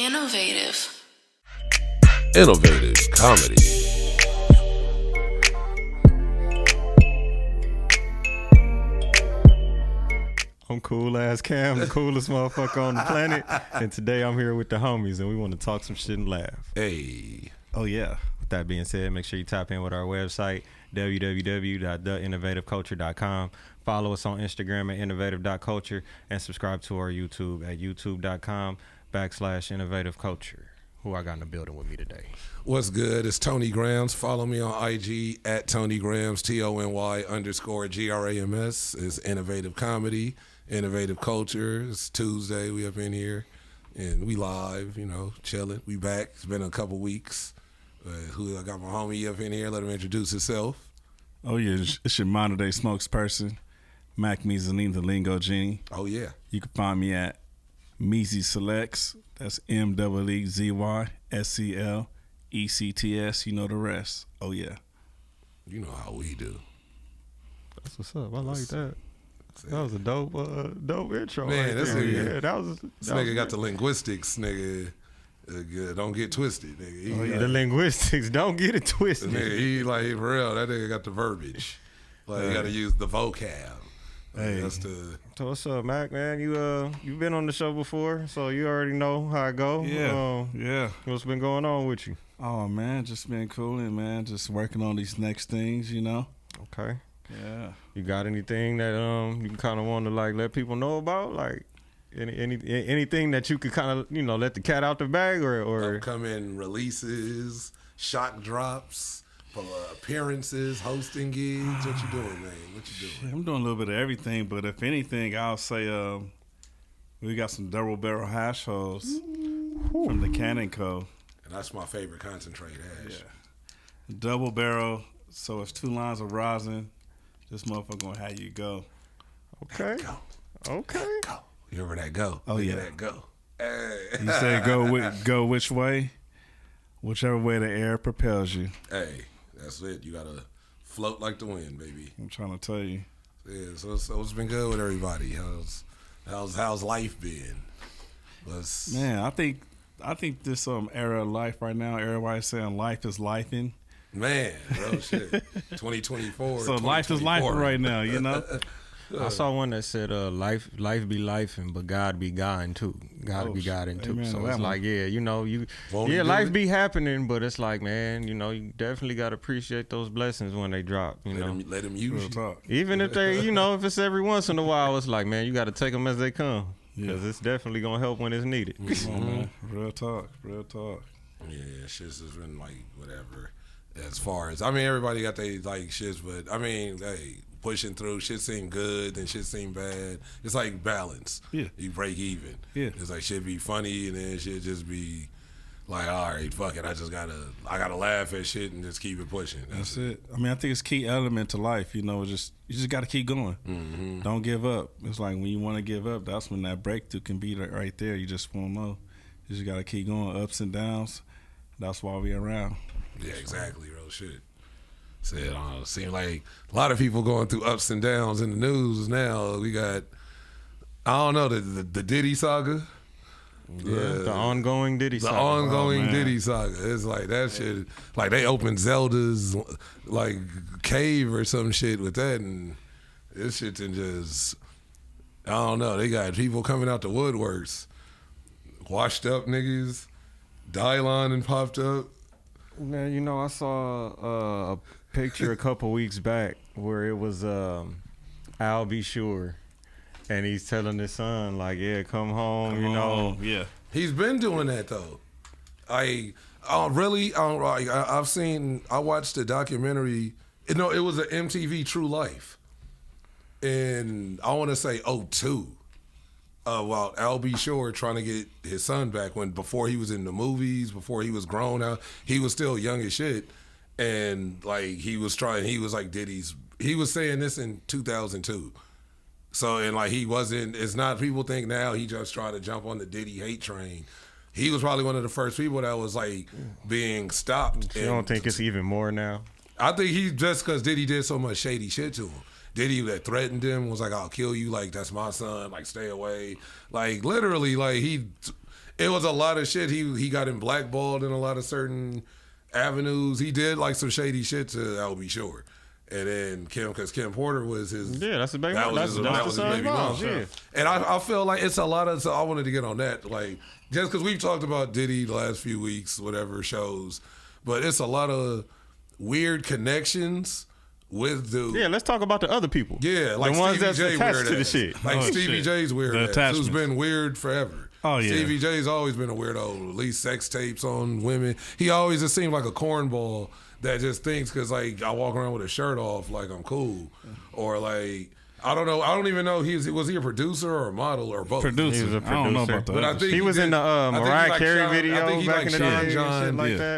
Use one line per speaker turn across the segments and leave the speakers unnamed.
Innovative.
Innovative comedy.
I'm cool ass Cam, the coolest motherfucker on the planet. And today I'm here with the homies and we want to talk some shit and laugh.
Hey.
Oh yeah. With that being said, make sure you tap in with our website, www.theinnovativeculture.com. Follow us on Instagram at innovative.culture and subscribe to our YouTube at youtube.com/innovativeculture. Who I got in the building with me today?
What's good? It's Tony Grams. Follow me on IG at Tony Grams, TONY_GRAMS. It's Innovative Comedy, Innovative Culture. It's Tuesday. We up in here and we live, chilling. We back. It's been a couple weeks. I got my homie up in here. Let him introduce himself.
Oh, yeah. It's your modern day spokesperson, Maccmeezaleeny, the Lingo Genie.
Oh, yeah.
You can find me at Meezy Selects. That's MEEZYSCLECTS. You know the rest. Oh, yeah.
You know how we do.
That's what's up. I like that. That was a dope intro.
Man,
right there. Yeah,
this nigga got the linguistics, nigga. Don't get twisted, nigga.
The linguistics, don't get it twisted.
Nigga, for real, that nigga got the verbiage. You got to use the vocab.
Hey.
So what's up, Mac, man? You been on the show before, so you already know how it go.
Yeah.
What's been going on with you?
Oh, man, just been cooling, man. Just working on these next things,
Okay.
Yeah.
You got anything that you kind of want to let people know about, anything that you could kind of let the cat out the bag or
upcoming releases, shock drops, appearances, hosting gigs. What you doing, man? What you doing?
I'm doing a little bit of everything, but if anything, I'll say we got some double barrel hash hoes from the Cannon Co.
And that's my favorite concentrate hash.
Yeah. Double barrel, so it's 2 lines of rosin. This motherfucker gonna have you go.
Okay.
Go.
Okay.
Go. You remember that go?
Oh, yeah.
That go. Hey.
You say go which way? Whichever way the air propels you.
Hey, that's it. You gotta float like the wind, baby.
I'm trying to tell you.
Yeah. So it's been good with everybody. How's life been?
Man, I think this era of life right now, everybody's saying life is lifing.
Man, bro, shit. 2024.
So life is life right now,
I saw one that said, "Life be lifing, but God be God too. God be God too."
Amen.
So it's life be happening, but it's like, man, you definitely got to appreciate those blessings when they drop.
Let them use you.
Talk.
Even if they, if it's every once in a while, it's like, man, you got to take them as they come because it's definitely gonna help when it's needed.
Come on, man. Real talk.
Yeah, shit's just been whatever. As far as everybody got they shits, but hey, pushing through, shit seem good, then shit seem bad. It's like balance.
Yeah.
You break even.
Yeah.
It's like shit be funny and then shit just be like, all right, fuck it. I gotta laugh at shit and just keep it pushing.
That's it. I think it's a key element to life, you just gotta keep going.
Mm-hmm.
Don't give up. It's like when you want to give up, that's when that breakthrough can be right there. You just won't know. You just gotta keep going, ups and downs. That's why we around.
Yeah, exactly, real shit. Said, seem like a lot of people going through ups and downs in the news now. We got, I don't know, the Diddy saga.
Yeah, the ongoing Diddy saga.
The ongoing Diddy saga. It's like that shit. Like they opened Zelda's cave or some shit with that, and this shit's in just, I don't know. They got people coming out the woodworks, washed up niggas. Dylon and popped up.
Man, I saw a picture a couple weeks back where it was I'll Be Sure, and he's telling his son come home,
Yeah.
He's been doing that though. I watched the documentary. It was an MTV True Life, and I want to say 2002. While Al B. Shore trying to get his son back before he was in the movies, before he was grown out, he was still young as shit. And he was like Diddy's, he was saying this in 2002. So, and he wasn't, it's not, people think now he just tried to jump on the Diddy hate train. He was probably one of the first people that was being stopped.
You don't think it's even more now?
I think he just because Diddy did so much shady shit to him. Diddy that threatened him was like, I'll kill you, that's my son, stay away. Literally, it was a lot of shit. He got him blackballed in a lot of certain avenues. He did like some shady shit to LB Shore. And then because Kim Porter was his...
Yeah, that's the baby
That
mom.
was his baby mom.
Yeah.
And I feel like it's a lot of... So I wanted to get on that. Like, just because we've talked about Diddy the last few weeks, whatever shows, but it's a lot of weird connections with the...
Yeah, let's talk about the other people.
Yeah, like
the ones
Stevie
that's
J
attached
weird
to the
ass.
shit.
Like Stevie
shit.
J's weird
The
ass, who's
attachments.
been weird forever.
Oh, yeah.
Stevie J's always been a weirdo. At least sex tapes on women. He always just seemed like a cornball that just thinks because like I walk around with a shirt off like I'm cool, or like I don't know. I don't even know was he a producer or a model or both.
Producer.
He was a
I don't know
producer.
about that.
But I think
He was
did-
in the
I think he
Mariah
liked
Carey
Sean-
video
I think he
back
liked
in the
Sean
day and
John.
shit like
Yeah.
that.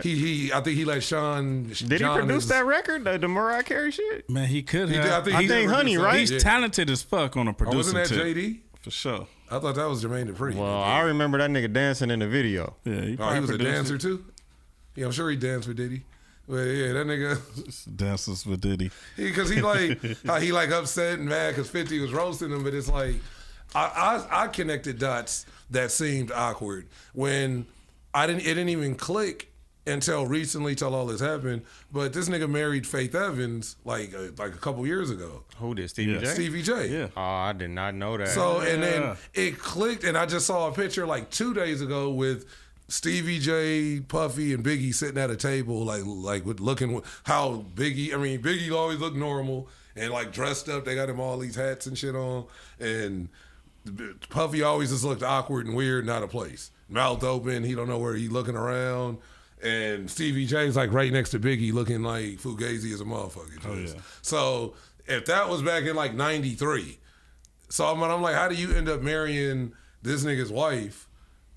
I think he let Sean.
Did he
John
produce
is-
that record, the Mariah Carey shit?
Man, he could
He
have.
did. I think, he did
Honey,
produce
right?
that.
He's
Yeah.
talented as fuck on a
Oh,
producer
wasn't that
tip.
JD?
For sure.
I thought that was Jermaine Dupri.
Well, I remember that nigga dancing in the video.
Yeah,
Oh, he
probably
was a
produced
dancer
it.
too. Yeah, I'm sure he danced with Diddy. But yeah, that nigga,
Dances with Diddy.
because he like how he like upset and mad because 50 was roasting him. But it's like I connected dots that seemed awkward when it didn't even click until recently, till all this happened. But this nigga married Faith Evans like a couple years ago.
Who did, Stevie
Yeah.
J?
Stevie J.
Yeah.
Oh, I did not know that.
So and then
Yeah.
it clicked, and I just saw a picture like 2 days ago with Stevie J, Puffy, and Biggie sitting at a table, like with looking how Biggie. I mean, Biggie always looked normal and like dressed up. They got him all these hats and shit on, and Puffy always just looked awkward and weird, not a place. Mouth open, he don't know where he looking around. And Stevie J's like right next to Biggie, looking like Fugazi as a motherfucker.
Oh, yeah.
So if that was back in like '93, so I'm like, how do you end up marrying this nigga's wife,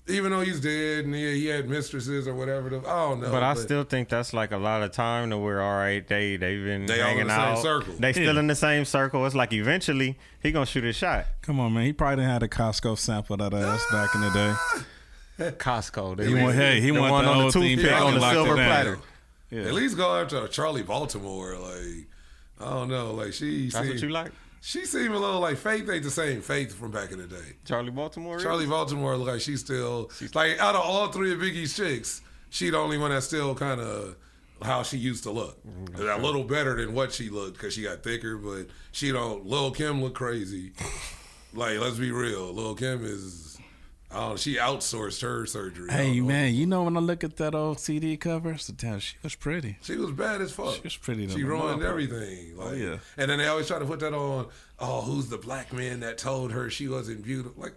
even though he's dead and he had mistresses or whatever? I don't know.
But I still think that's like a lot of time to where, all right, they've been
They all in
hanging
the same
out.
circle.
They still in the same circle. It's like eventually he gonna shoot his shot.
Come on, man. He probably didn't have the Costco sample that ass back in the day.
Costco.
He want the
one on the
old thing
toothpick
back
on
and
the
lock it
silver
down.
platter.
Yeah.
At least go after Charlie Baltimore. Like, I don't know. Like
That's what you like?
She seemed a little like Faith ain't the same Faith from back in the day.
Charlie Baltimore?
Charlie Baltimore look like she's still like out of all three of Biggie's chicks, she the only one that's still kind of how she used to look. A little better than what she looked because she got thicker, but she don't. Lil' Kim look crazy. Like, let's be real. Lil' Kim is. She outsourced her surgery.
Hey, man, you know when I look at that old CD cover, damn, she was pretty.
She was bad as fuck.
She was pretty.
She ruined everything. Like,
yeah.
And then they always try to put that on. Oh, who's the black man that told her she wasn't beautiful? Like,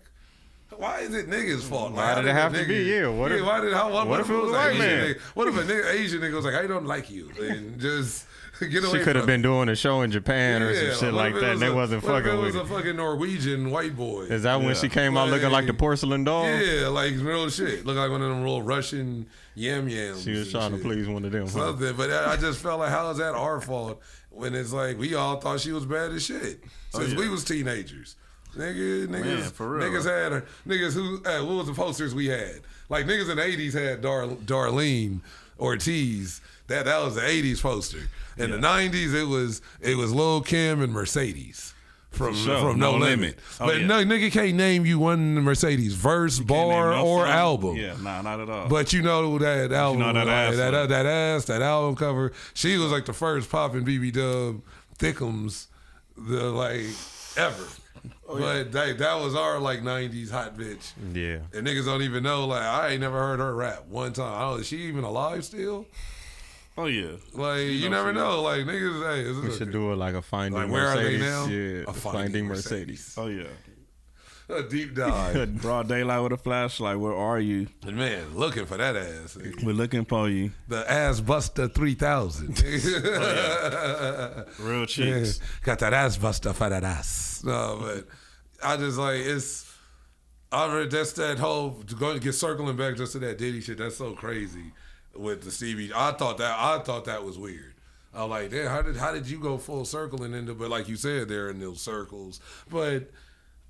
why is it niggas' fault?
Why did it have to be? Yeah. What if
What
it was a white man?
What if an Asian nigga was like, I don't like you, and just get away?
She could have
from
been doing a show in Japan or some shit
what
like
if it
that.
was
And they
a-
wasn't
what if
fucking
it was
with
a
it.
fucking Norwegian white boy.
Is that when
Yeah.
she came out looking like the porcelain doll?
Yeah, like real shit. Look like one of them little Russian yams.
She was
and
trying to
shit.
please one of them. Huh?
Something, but I just felt like, how is that our fault when it's like we all thought she was bad as shit since we was teenagers. Niggas
for real.
Niggas who what was the posters we had? Like niggas in the '80s had Darlene Ortiz. That was the '80s poster. In the '90s, it was Lil' Kim and Mercedes. From No Limit.
Oh,
But
yeah.
no nigga can't name you one Mercedes verse, bar,
Can't name no
or
song.
album.
Yeah, nah, not at all.
But you know that album,
know that ass,
that album cover. She was like the first popping BB Dub Thickums, ever. But that was our like '90s hot bitch.
Yeah.
And niggas don't even know. Like I ain't never heard her rap one time. I don't know, is she even alive still?
oh yeah,
Like you never know. Like niggas, hey, is
We should do it like a Finding
Like, where are they
Mercedes.
now?
Yeah,
A
Finding Mercedes.
oh yeah.
a deep dive.
Broad daylight with a flashlight. Where are you?
And man, looking for that ass.
We're looking for you.
The Ass Buster 3000.
Real chicks.
Got that ass buster for that ass. No, but I just like I read that's that whole circling back just to that Diddy shit. That's so crazy with the Stevie. I thought that was weird. I was like, damn, how did you go full circle and end up? But like you said, they're in those circles. But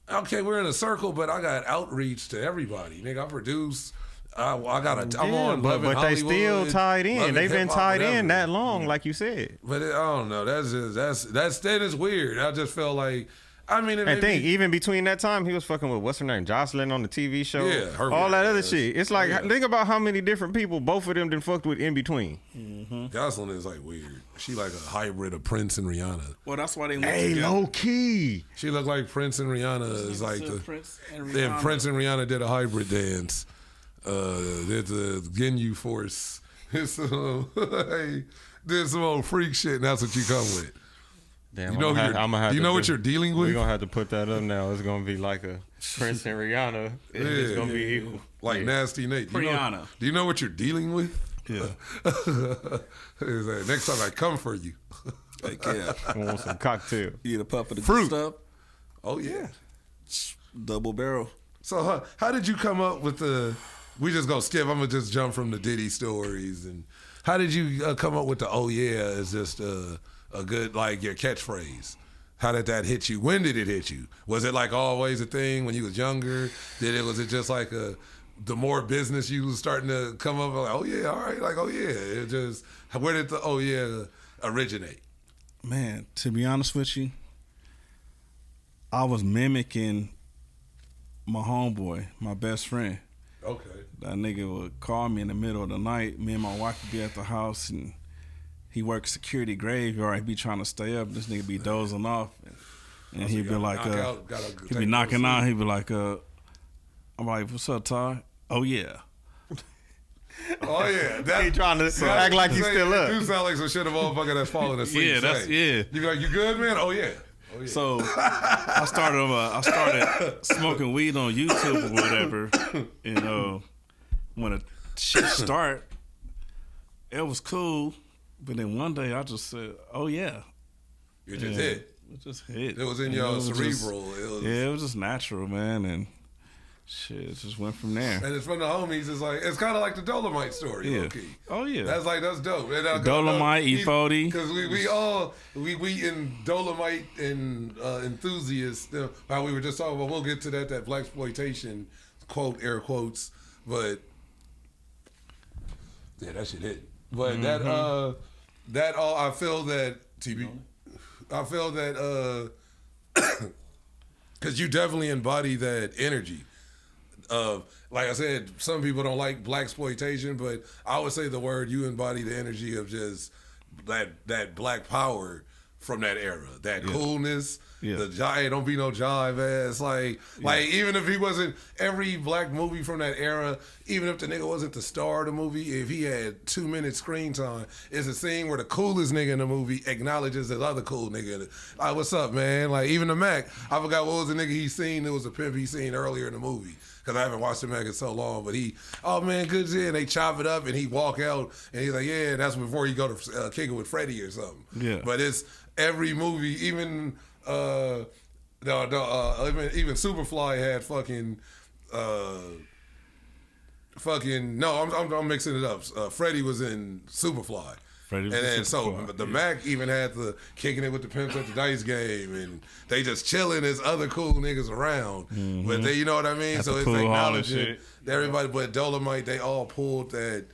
okay, we're in a circle, but I got outreach to everybody. Nigga, I produce. I'm on
but
Love and
they still
Hollywood,
tied
Love
in.
and
They've been
Hip Hop,
tied
whatever.
in that long, like you said.
But I don't know. That is weird. I just felt like I mean,
And think, even between that time, he was fucking with what's her name, Jocelyn on the TV show.
Yeah, her
all that other
ass.
shit. It's like, think about how many different people both of them done fucked with in between.
Jocelyn is like weird. She like a hybrid of Prince and Rihanna.
Well, that's why they went
Hey,
together.
low key.
She looked like Prince and Rihanna is like the
Prince and
then
Rihanna.
Prince and Rihanna did a hybrid dance. Did the Ginyu Force. Hey, did some old freak shit, and that's what you come with.
Damn,
You know, you know what you're dealing with.
We're gonna have to put that up now. It's gonna be like a Prince and Rihanna. It's gonna be equal.
Like Nasty Nate.
Rihanna.
Do you know what you're dealing with?
Yeah.
It's like, next time I come for you.
Like, yeah.
I want some cocktail.
You get a puff of the
Fruit.
good stuff.
Oh yeah.
Double barrel.
So how did you come up with the? We just gonna skip. I'm gonna just jump from the Diddy stories. And how did you come up with the "Oh yeah" as just a good like your catchphrase? How did that hit you? When did it hit you? Was it like always a thing when you was younger? Was it just like the more business you was starting to come up like, oh yeah, all right, like oh yeah. It just where did the "Oh yeah" originate?
Man, to be honest with you, I was mimicking my homeboy, my best friend.
Okay.
That nigga would call me in the middle of the night. Me and my wife would be at the house, and he worked security graveyard. He'd be trying to stay up. This nigga be dozing off, and he'd be like, he'd be knocking out. He'd be like, I'm like, what's up, Todd? Oh yeah.
Oh yeah, that,
He trying to act like he's still up.
You sound like some shit a motherfucker that's falling asleep.
Yeah, that's
say.
yeah.
You be like, you good, man? Oh yeah. Oh, yeah.
So I started smoking weed on YouTube or whatever, and when the shit start, it was cool. But then one day I just said, "Oh yeah,"
You just hit.
it just hit.
It was in
And
your
it was
cerebral.
it was just natural, man, and shit, it just went from there.
And it's from the homies. It's like it's kind of like the Dolomite story,
Yeah.
low key.
Oh yeah.
That's dope. And,
Dolomite, E40.
because we in Dolomite and enthusiasts. How we were just talking about. We'll get to that black exploitation quote, air quotes, but yeah, that shit hit. But that all I feel that TB. I feel that because you definitely embody that energy. Like I said, some people don't like black exploitation, but I would say the word you embody the energy of just that black power from that era, that coolness.
Yeah.
The jive, don't be no jive ass. Like even if he wasn't every black movie from that era, even if the nigga wasn't the star of the movie, if he had 2 minutes screen time, it's a scene where the coolest nigga in the movie acknowledges the other cool nigga. Like, what's up, man? Like even the Mac, I forgot what was the nigga he seen. It was a pimp he seen earlier in the movie. Cause I haven't watched the Mac in so long, but oh man, good shit. And they chop it up and he walk out and he's like, yeah, that's before you go to kick it with Freddie or something.
Yeah.
But it's every movie, even even Superfly had I'm mixing it up. Freddie was in Superfly.
Freddie was
and
in
then
Superfly,
the Mac even had the kicking it with the pimps at the dice game, and they just chilling as other cool niggas around. But they, you know what I mean?
At
So
the
it's
pool hall and
acknowledging
shit.
that everybody, but Dolomite, they all pulled that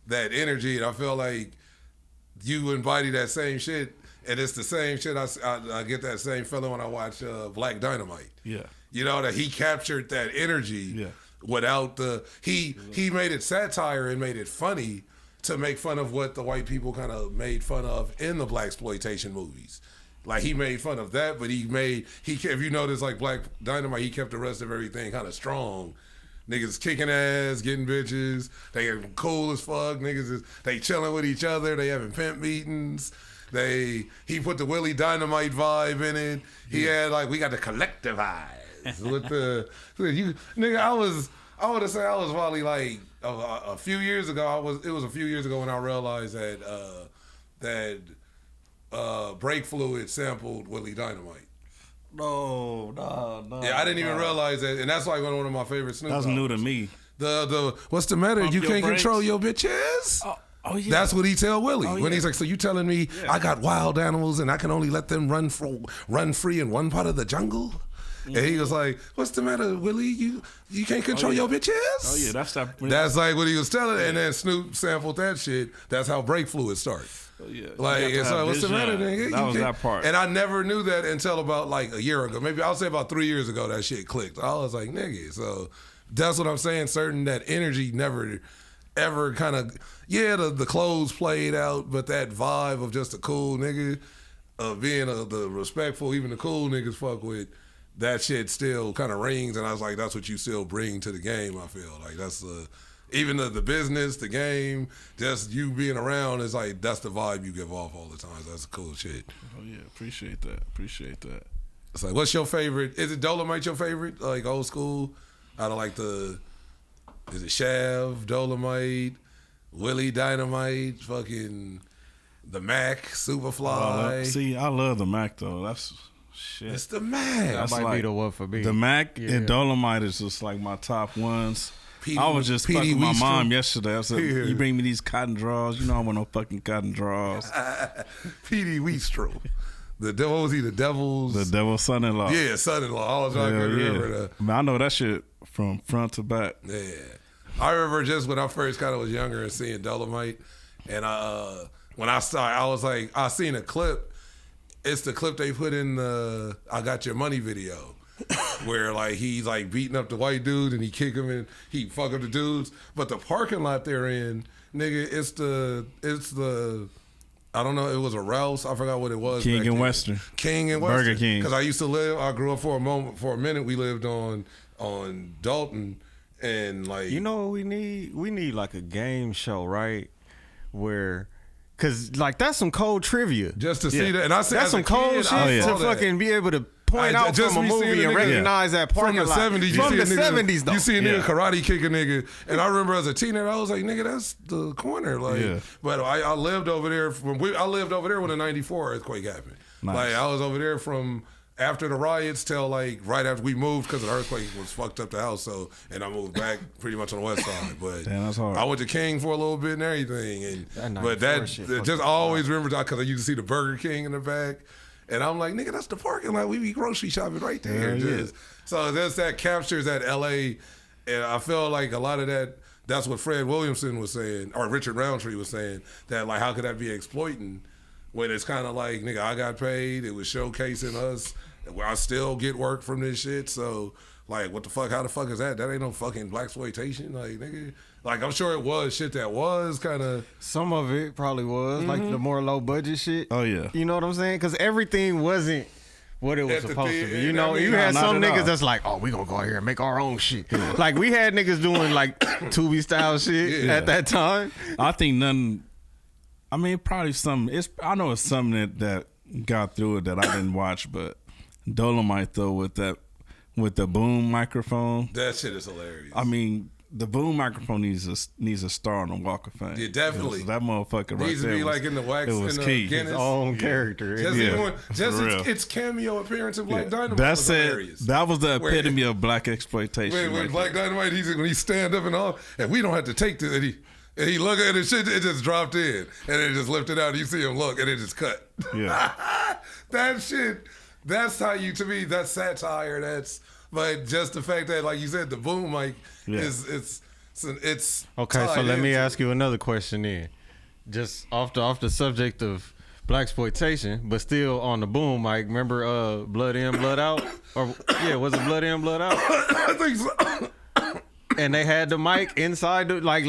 energy, and I feel like you embody that same shit. And it's the same shit. I get that same feeling when I watch Black Dynamite.
Yeah.
You know that he captured that energy.
Yeah.
Without he made it satire and made it funny to make fun of what the white people kind of made fun of in the black exploitation movies. Like he made fun of that, but if you notice, like Black Dynamite, he kept the rest of everything kind of strong. Niggas kicking ass, getting bitches. They are cool as fuck. Niggas they chilling with each other. They having pimp meetings. He put the Willie Dynamite vibe in it. He had like we got the collective vibes with the nigga. I would say I was probably like a few years ago. It was a few years ago when I realized that Brake Fluid sampled Willie Dynamite.
No.
Yeah, I didn't even realize that, and that's like one of my favorite Snoop.
That's new to me.
The what's the matter?
Pump
You
your
can't
brakes.
control your bitches.
Oh yeah.
That's what he tell Willie
Oh,
when
yeah.
he's like, "So you telling me I got wild animals and I can only let them run free in one part of the jungle?" And he was like, "What's the matter, Willie? You can't control your bitches."
Oh yeah, that's that.
That's like what he was telling. And then Snoop sampled that shit. That's how Break Fluid started.
Oh, yeah.
Like, it's like, what's the matter, nigga?
That was that part.
And I never knew that until about like a year ago. Maybe I'll say about 3 years ago that shit clicked. I was like, nigga. So that's what I'm saying. Certain that energy never ever kind of, the clothes played out, but that vibe of just a cool nigga, of being the respectful, even the cool niggas fuck with, that shit still kind of rings. And I was like, that's what you still bring to the game, I feel. Like, that's even the business, the game, just you being around is like, that's the vibe you give off all the time. That's cool shit.
Oh yeah, appreciate that.
It's like, what's your favorite? Is it Dolomite your favorite? Like old school? Out of like is it Shav, Dolomite, Willie Dynamite, fucking the Mac, Superfly?
I love the Mac though. That's shit.
It's the Mac.
That might be the one for me.
The Mac and Dolomite is just like my top ones. I was just fucking with my mom yesterday. I said, "You bring me these cotton drawers. You know I want no fucking cotton drawers."
P.D. Wheatstro. What was he? The Devil's
son-in-law.
Yeah, son-in-law. I was trying to remember that.
I know that shit from front to back.
Yeah. I remember just when I first kind of was younger and seeing Dolomite. And when I started, I was like, I seen a clip. It's the clip they put in the I Got Your Money video. Where like he's like beating up the white dude and he kick him and he fuck up the dudes. But the parking lot they're in, nigga, it's the I don't know, it was a Rouse. I forgot what it was.
King and Western.
Burger
King.
Because I grew up for a minute, we lived on Dalton and like.
You know what we need? We need like a game show, right? Where, cause like that's some cold trivia.
Just to see that. And I said
that's some cold shit to fucking be able to point out from a movie and recognize that parking lot.
From the 70s.
From the 70s, though.
You see a nigga karate kick a nigga. And I remember as a teenager, I was like, nigga, that's the corner. Like, but I lived over there I lived over there when the 94 earthquake happened. Nice. Like, I was over there from after the riots till like right after we moved because the earthquake was fucked up the house. So, and I moved back pretty much on the west side. But
damn, that's hard.
I went to King for a little bit and everything. But that just always remember because I used to see the Burger King in the back. And I'm like, nigga, that's the parking lot. We be grocery shopping right there. So that captures that LA. And I feel like a lot of that's what Fred Williamson was saying, or Richard Roundtree was saying, that like, how could that be exploiting when it's kind of like, nigga, I got paid. It was showcasing us. I still get work from this shit. So like, what the fuck? How the fuck is that? That ain't no fucking blaxploitation. Like, nigga. Like, I'm sure it was shit that was kind of.
Some of it probably was, like the more low budget shit.
Oh, yeah.
You know what I'm saying? Because everything wasn't what it was supposed to be. You know, you had some niggas that's like, oh, we gonna go out here and make our own shit. Like, we had niggas doing like Tubi style shit at that time.
I think probably some. I know it's something that got through it that I didn't watch, but Dolomite, though, with the boom microphone.
That shit is hilarious.
I mean, the boom microphone needs a star on the Walk of Fame.
Yeah, definitely.
That motherfucker right
needs to be like in the wax.
It was
in
key.
His own character.
Its cameo appearance of Black Dynamite was hilarious.
That was the epitome of black exploitation.
When Black Dynamite, when he stand up and all, and we don't have to take this, and he look at it, shit, it just dropped in, and it just lifted out. You see him look, and it just cut. Yeah, that shit. That's how to me. That's satire. But just the fact that, like you said, the boom mic is it's
okay. So let me ask you another question then, just off the subject of blaxploitation, but still on the boom mic. Remember, Blood In, Blood Out, or was it Blood In, Blood Out?
I think so.
And they had the mic inside the like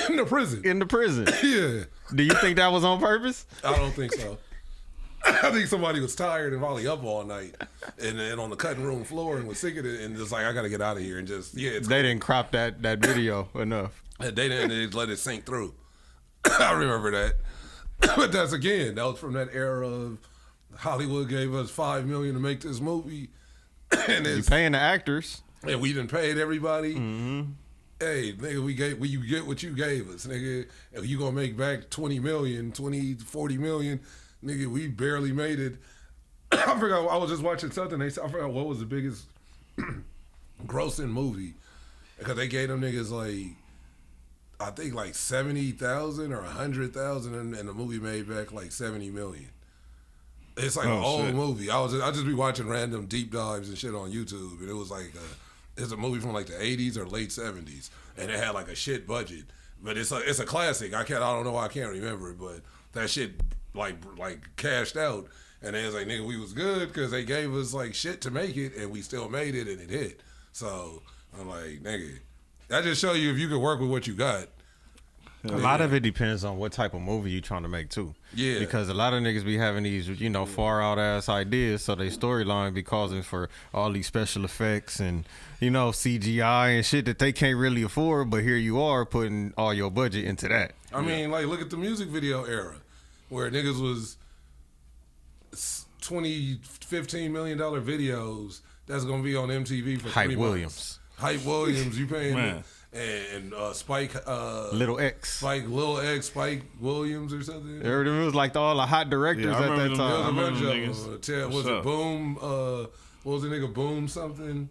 in the prison.
In the prison.
Yeah.
Do you think that was on purpose?
I don't think so. I think somebody was tired and probably up all night and on the cutting room floor and was sick of it and just like, I got to get out of here and just, they
didn't crop that video enough.
They didn't let it sink through. I remember that. But that was from that era of Hollywood gave us $5 million to make this movie. And
you paying the actors.
And we done paid everybody.
Mm-hmm.
Hey, nigga, you get what you gave us, nigga. If you gonna make back 40 million, nigga, we barely made it. I forgot, I was just watching something. I forgot what was the biggest grossing movie. Because they gave them niggas like, I think like 70,000 or 100,000 and the movie made back like 70 million. It's like an old movie. I just be watching random deep dives and shit on YouTube, and it was like it's a movie from like the 80s or late 70s, and it had like a shit budget, but it's a classic. I don't know why I can't remember it, but that shit like cashed out, and they was like, nigga, we was good because they gave us like shit to make it, and we still made it, and it hit. So I'm like, nigga, that just show you if you could work with what you got.
A lot of it depends on what type of movie you trying to make too. Yeah. Because a lot of niggas be having these, far out ass ideas, so they storyline be causing for all these special effects and, CGI and shit that they can't really afford, but here you are putting all your budget into that.
I mean, like, look at the music video era where niggas was $20, $15 million videos that's gonna be on MTV for
Hype
3
Williams.
months. Hype Williams, you paying him. And Spike
Lil X,
Spike Williams or something.
It was like all the hot directors at that time.
There was a bunch of them. Was it Boom? What was the nigga? Boom something?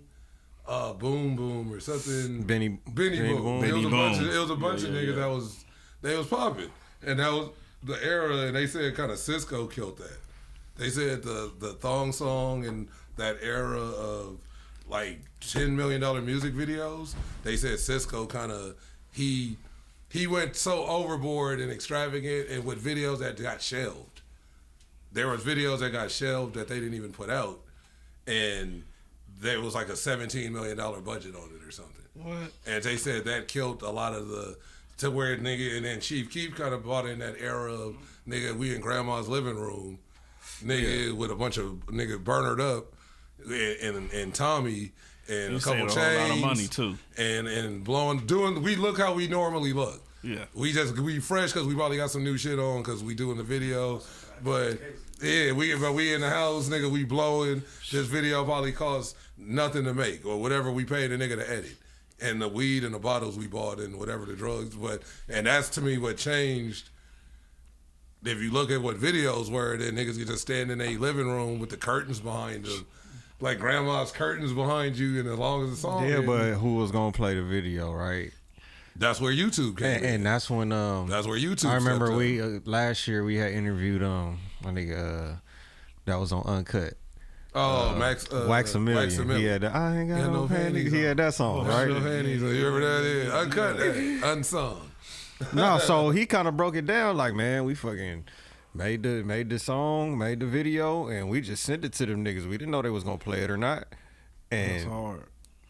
Boom or something. Benny Boom. It was a bunch of niggas that was popping, and that was the era. And they said kind of Cisco killed that. They said the thong song and that era of like $10 million music videos. They said Cisco kind of he went so overboard and extravagant, and with videos that got shelved. There was videos that got shelved that they didn't even put out, and there was like a $17 million budget on it or something.
What?
And they said that killed a lot of to where nigga, and then Chief Keef kind of bought in that era of nigga, we in grandma's living room, nigga, with a bunch of nigga burnered up. And Tommy and a couple chains, a lot of
money too,
and we look how we normally look. Yeah, we fresh because we probably got some new shit on because we doing the video, but yeah, we in the house, nigga, we blowing. This video probably cost nothing to make or whatever we paid a nigga to edit, and the weed and the bottles we bought and whatever the drugs, and that's to me what changed. If you look at what videos were, then niggas could just stand in their living room with the curtains behind them. Like grandma's curtains behind you, and as long as the song.
Yeah, but who was gonna play the video, right?
That's where YouTube came in.
And that's when
that's where YouTube.
I remember we last year we had interviewed I think that was on Uncut.
Oh,
Maccmeezaleeny. He had I ain't got no panties. He had that song, right?
No panties. You remember that? Yeah. Uncut, unsung.
No, so he kind of broke it down like, man, we fucking made the song, made the video, and we just sent it to them niggas. We didn't know they was gonna play it or not. And
it's hard.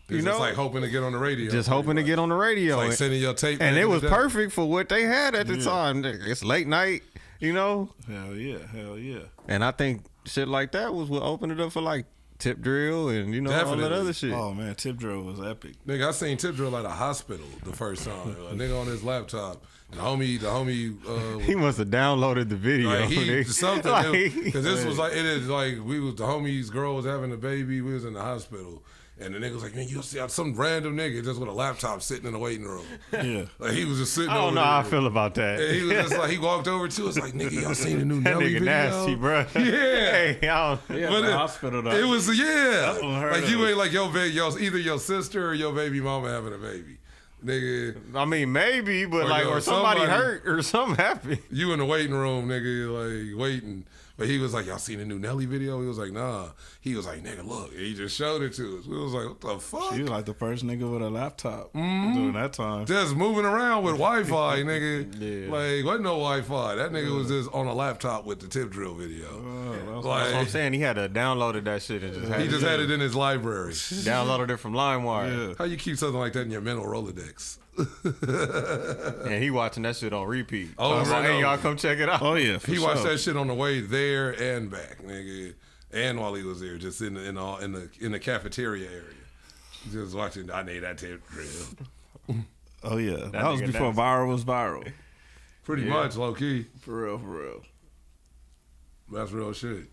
It's just like hoping to get on the radio.
Just hoping to get on the radio.
It's like sending your tape.
And it was perfect for what they had at the time. It's late night,
Hell yeah.
And I think shit like that was what opened it up for like Tip Drill and all that other shit.
Oh man, Tip Drill was epic.
Nigga, I seen Tip Drill at a hospital the first time. A nigga on his laptop. The homie.
He must have downloaded the video.
Like something because this was like the homie's girl was having a baby. We was in the hospital. And the nigga was like, man, you see some random nigga just with a laptop sitting in the waiting room. Yeah. Like he was just sitting over there.
I don't know how I feel about that.
And he was just like, he walked over to us like, nigga, y'all seen the new
that
Nelly
nigga
video?
nasty, bro.
Yeah.
Hey,
but the hospital though.
It was, like you ain't like either your sister or your baby mama having a baby. Nigga.
I mean, maybe, but or somebody hurt or something happened.
You in the waiting room, nigga, like waiting. But he was like, y'all seen the new Nelly video? He was like, nah. He was like, nigga, look. And he just showed it to us. We was like, what the fuck?
She was like the first nigga with a laptop during that time.
Just moving around with Wi-Fi, nigga. Yeah. Like, wasn't no Wi-Fi. That nigga was just on a laptop with the Tip Drill video.
That's what I'm saying. He had to downloaded that shit and just
had it in his library.
Downloaded it from LimeWire.
Yeah. How you keep something like that in your mental Rolodex?
And he watching that shit on repeat.
Oh,
so hey, y'all come check it out.
Oh yeah,
he watched that shit on the way there and back, nigga, and while he was there, just in the cafeteria area, just watching. I need that Tip Drill.
Oh yeah, that was before viral was viral.
Pretty much, low key.
For real.
That's real shit.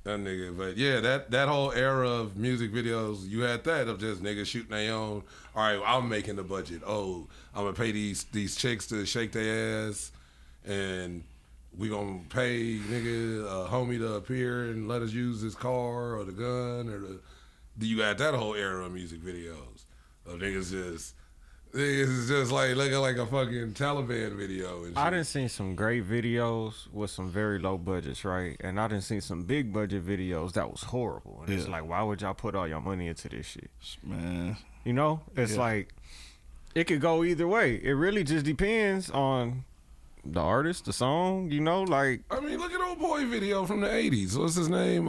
That nigga, but yeah, that whole era of music videos, you had that of just niggas shooting their own. All right, I'm making the budget. Oh, I'm gonna pay these chicks to shake their ass, and we gonna pay nigga a homie to appear and let us use his car or the gun or you had that whole era of music videos of niggas just It's just like looking like a fucking Taliban video. And shit.
I done seen some great videos with some very low budgets, right? And I done seen some big budget videos that was horrible. And it's like, why would y'all put all your money into this shit?
Man.
You know? It's like, it could go either way. It really just depends on the artist, the song, you know? Like,
I mean, look at old boy video from the 80s. What's his name?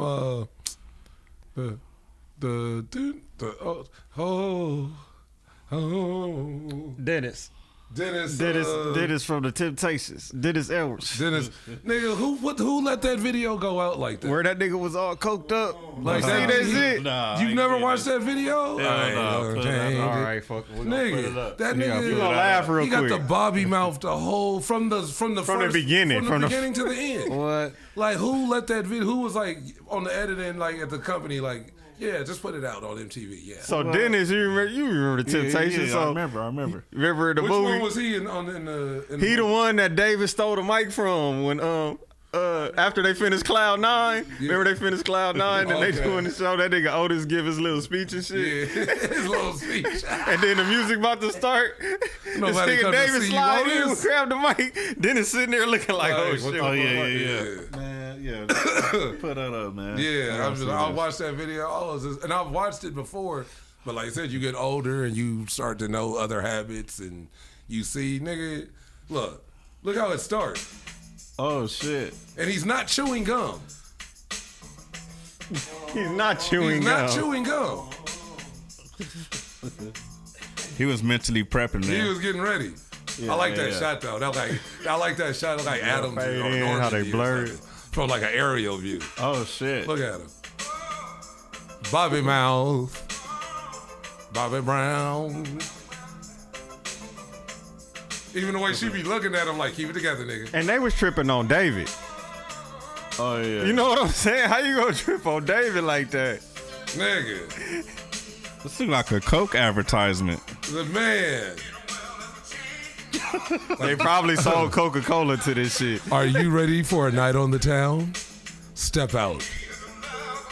Dennis.
Dennis
from the Temptations. Dennis Edwards.
Nigga, who let that video go out like that?
Where that nigga was all coked up. Like,
Nah.
see, that's it.
Nah,
You've never watched that video?
no, put it up.
All right, fuck. We're gonna put it
Nigga,
up.
that
You
nigga,
gonna laugh real
he got
quick.
the Bobby mouth the whole from the beginning to the end.
What?
Like who let that video? Who was like on the editing, like at the company, like just put it out on MTV. Yeah.
So Dennis, you remember the Temptations?
Yeah,
So
I remember.
remember the
Which
movie?
one was he in the
He the one that David stole the mic from when after they finished Cloud 9. Remember they finished Cloud 9 and they doing the show, that nigga Otis give his little speech and shit.
Yeah, his little speech.
And then the music about to start.
Nobody
This
come
nigga
to
David
see you,
slide in,
Otis.
grab the mic. Dennis sitting there looking like, oh shit.
Oh, yeah.
Yeah.
Man, yeah. Put that up, man.
Yeah, I watched that video. And I've watched it before, but like I said, you get older and you start to know other habits, and you see, nigga, look how it starts.
Oh, shit.
And he's not chewing gum.
He's not chewing
He's
gum.
not chewing gum.
He was mentally prepping, man.
He was getting ready. I like that shot though. I like that shot. Like Adams
fade
or
in,
Normandy
how they
or
blurred.
something. From like an aerial view.
Oh, shit.
Look at him. Bobby Mouth. Bobby Brown. Even the way she be looking at him like, keep it together, nigga.
And they was tripping on David.
Oh, yeah.
You know what I'm saying? How you gonna trip on David like that?
Nigga.
This looks like a Coke advertisement.
The man.
They probably sold Coca-Cola to this shit.
Are you ready for a night on the town? Step out.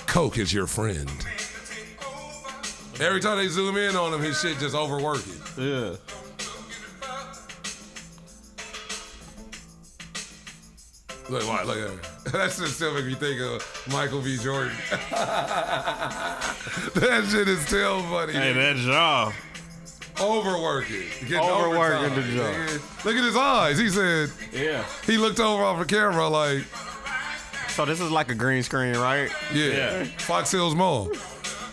Coke is your friend. Every time they zoom in on him, his shit just overworking.
Yeah.
Look at her. That shit still make me think of Michael B. Jordan. That shit is still funny.
Hey, that job.
Overworking. Getting
Overworking
overtime,
the job.
nigga. Look at his eyes. He said,
Yeah.
he looked over off the camera like,
So this is like a green screen, right?
yeah. Fox Hills Mall.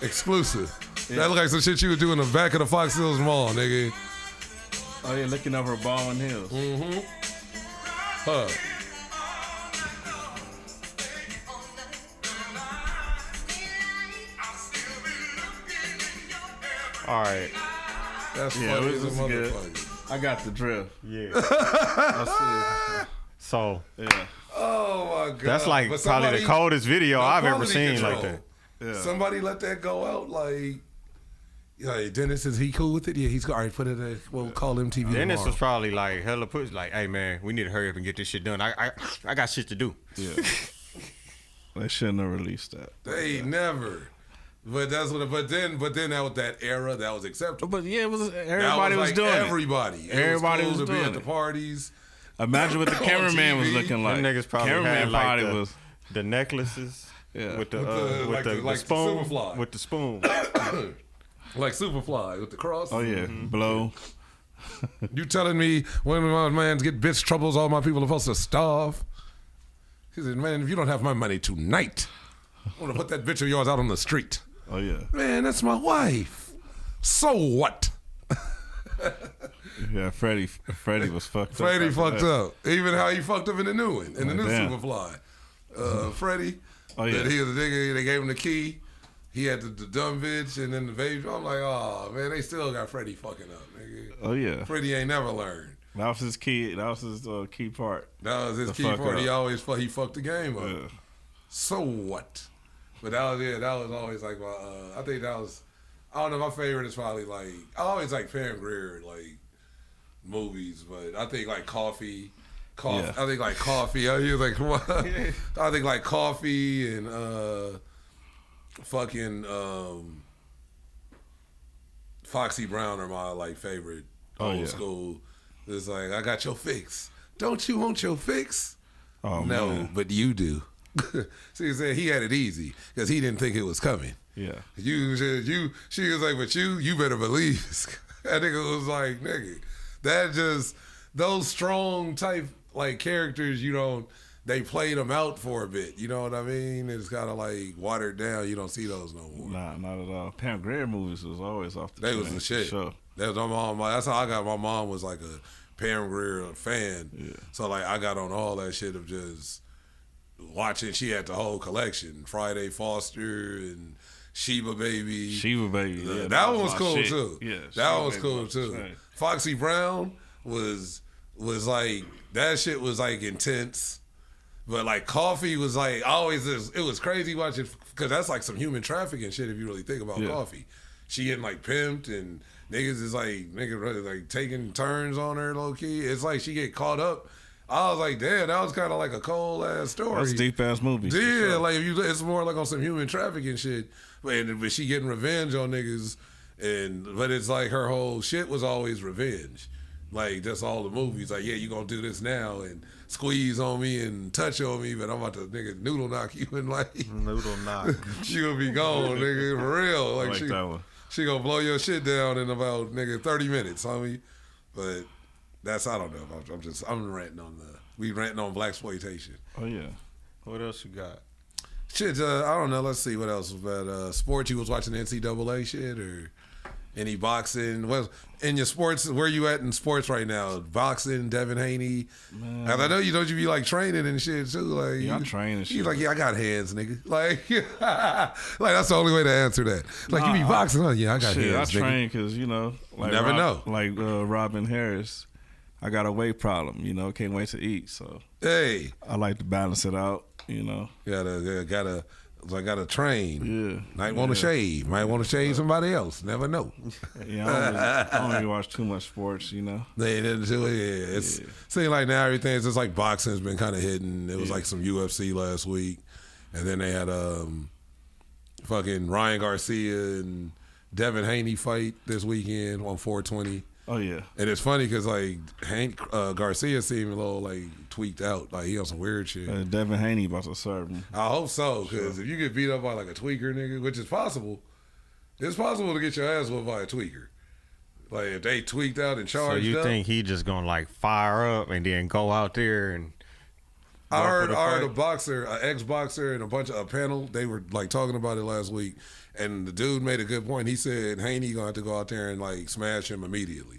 Exclusive. That look like some shit you would do in the back of the Fox Hills Mall, nigga.
Oh, yeah, looking over Baldwin Hills.
Huh.
All right.
That's
Yeah,
funny
it
as a
was good.
motherfucker.
I got the drift.
Yeah.
I
So
see. Yeah.
Oh my God.
that's like
But
probably the
somebody-
coldest video I've ever
quality
seen
control.
like that.
Yeah.
Somebody let that go out like Dennis, is he cool with it? Yeah, he's all right. Put it. We'll call MTV
Dennis
tomorrow.
was probably like hella push, like, hey man, we need to hurry up and get this shit done. I got shit to do.
Yeah. They shouldn't have released that.
They never. But that's what. But then that was that era. That was acceptable.
But yeah, it was
That
everybody was
like
doing
everybody.
it. Everybody
was
was
cool to be
doing
at the
it.
parties.
Imagine what the
On
cameraman was
TV.
looking like.
Them niggas probably
cameraman
had like
probably
the,
was.
the necklaces
Yeah.
with the
Like the
the spoon
Superfly.
with the spoon.
Like Superfly with the cross.
Oh yeah, blow.
You telling me when my mans get bitch troubles, all my people are supposed to starve? He said, man, if you don't have my money tonight, I'm gonna put that bitch of yours out on the street.
Oh yeah.
Man, that's my wife. So what?
Yeah, Freddie was fucked up.
Freddie
after
fucked
that.
up. Even how he fucked up in the new one, in the new
damn.
Superfly. Freddie.
Oh, yeah.
That he was the nigga, they gave him the key. He had the dumb bitch and then the baby. I'm like, oh man, they still got Freddie fucking up, nigga.
Oh yeah.
Freddie ain't never learned.
That was his key. That was his key part.
That was his
The
key
fuck
part.
up.
He fucked the game up.
Yeah.
So what? But that was always like my. I think that was. I don't know. My favorite is probably like I always like Pam Grier like movies, but I think like Coffee.
Yeah.
I think like Coffee. He was like what? I think like Coffee and fucking Foxy Brown are my like favorite old school. It's like, I got your fix. Don't you want your fix?
Oh,
no,
man.
but you do. See, he said he had it easy because he didn't think it was coming.
Yeah.
She was like, but you better believe. That nigga was like, nigga, that just, those strong type like characters, they played them out for a bit. You know what I mean? It's kind of like watered down. You don't see those no more.
Nah, not at all. Pam Grier movies was always off the
They
chain.
was the shit.
Sure.
That was my mom. That's how I got. My mom was like a Pam Grier fan.
Yeah.
So like I got on all that shit of just watching. She had the whole collection. Friday Foster and Sheba Baby.
Yeah,
that one was
my
cool
shit.
too.
Yeah,
that one
Sheba
was
Baby
cool
was
too.
insane.
Foxy Brown was like, that shit was like intense. But like Coffee was like always, it was crazy watching, because that's like some human trafficking shit if you really think about Coffee. She getting like pimped and niggas is like taking turns on her low key. It's like she get caught up. I was like, damn, that was kind of like a cold ass story.
That's deep ass movie.
Yeah,
Sure.
like it's more like on some human trafficking shit. But she getting revenge on niggas, but it's like her whole shit was always revenge. Like that's all the movies. Like, yeah, you gonna do this now and squeeze on me and touch on me, but I'm about to nigga noodle knock you and like
Noodle knock.
she gonna be gone, nigga, for real. Like,
I like that one.
she gonna blow your shit down in about 30 minutes, homie. But that's, I don't know. I'm ranting on we ranting on blaxploitation.
Oh yeah.
What else you got?
Shit, I don't know. Let's see what else about sports. You was watching NCAA shit or any boxing? Well, in your sports, where you at in sports right now? Boxing, Devin Haney.
Man.
And I know you be like training and shit too. Like,
Yeah, I'm training shit.
He's like, yeah, I got hands, nigga. Like, like that's the only way to answer that. Like, you be boxing, huh? Yeah, I got
Shit,
hands,
I
nigga.
train because like
Never know.
Like Robin Harris, I got a weight problem. Can't wait to eat. So
Hey,
I like to balance it out.
gotta train.
Yeah.
Might want to shave. Might want to shave somebody else. Never know.
Yeah, I don't really watch too much sports.
They didn't do it. Yeah. It's seems like now everything's just like boxing's been kind of hidden. It was like some UFC last week, and then they had fucking Ryan Garcia and Devin Haney fight this weekend on 420.
Oh yeah.
And it's funny because like Garcia seemed a little like tweaked out, like he on some weird shit.
Devin Haney about to serve him.
I hope so, because if you get beat up by like a tweaker nigga, which is possible, it's possible to get your ass whooped by a tweaker. Like if they tweaked out and charged
So you
up.
think he just gonna like fire up and then go out there and?
I heard a boxer, an ex-boxer, and a panel. They were like talking about it last week, and the dude made a good point. He said Haney gonna have to go out there and like smash him immediately.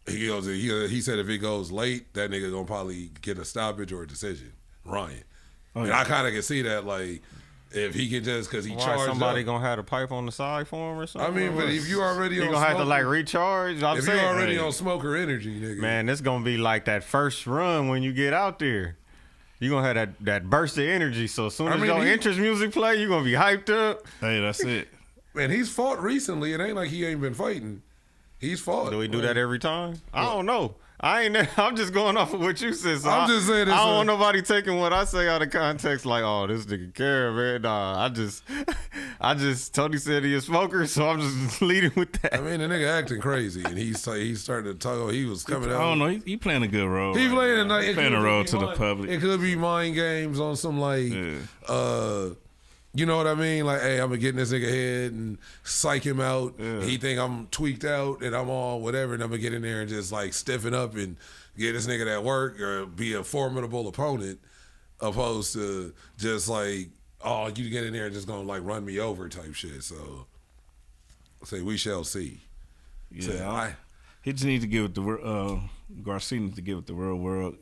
He said if it goes late, that nigga gonna probably get a stoppage or a decision. Ryan, and I kind of can see that like if he can just because he charged
somebody
up.
gonna have a pipe on the side for him or something.
I mean, but if you already
he
on
gonna have to
smoker-
like recharge.
if you already on smoker energy, nigga,
man, it's gonna be like that first run when you get out there. You gonna have that burst of energy. So as soon as your entrance music play, you gonna be hyped up.
Hey, that's it.
Man, he's fought recently. It ain't like he ain't been fighting. He's fought.
Do we do that every time? I don't know. I'm just going off of what you said. So
I'm just saying.
I don't want nobody taking what I say out of context. Like, oh, this nigga care, man. Nah, I just Tony said he a smoker, so I'm just leading with that.
I mean, the nigga acting crazy, and he's starting to talk. He was coming out.
I don't know. He playing a good role.
He playing
a role to the public.
It could be mind games on some like, you know what I mean? Like, hey, I'm gonna get in this nigga head and psych him out.
Yeah.
He think I'm tweaked out and I'm all whatever, and I'm gonna get in there and just like stiffen up and get this nigga that work or be a formidable opponent, opposed to just like, oh, you get in there and just gonna like run me over type shit. So, say we shall see.
Yeah, he just need to give it the Garcia needs to give it the real world.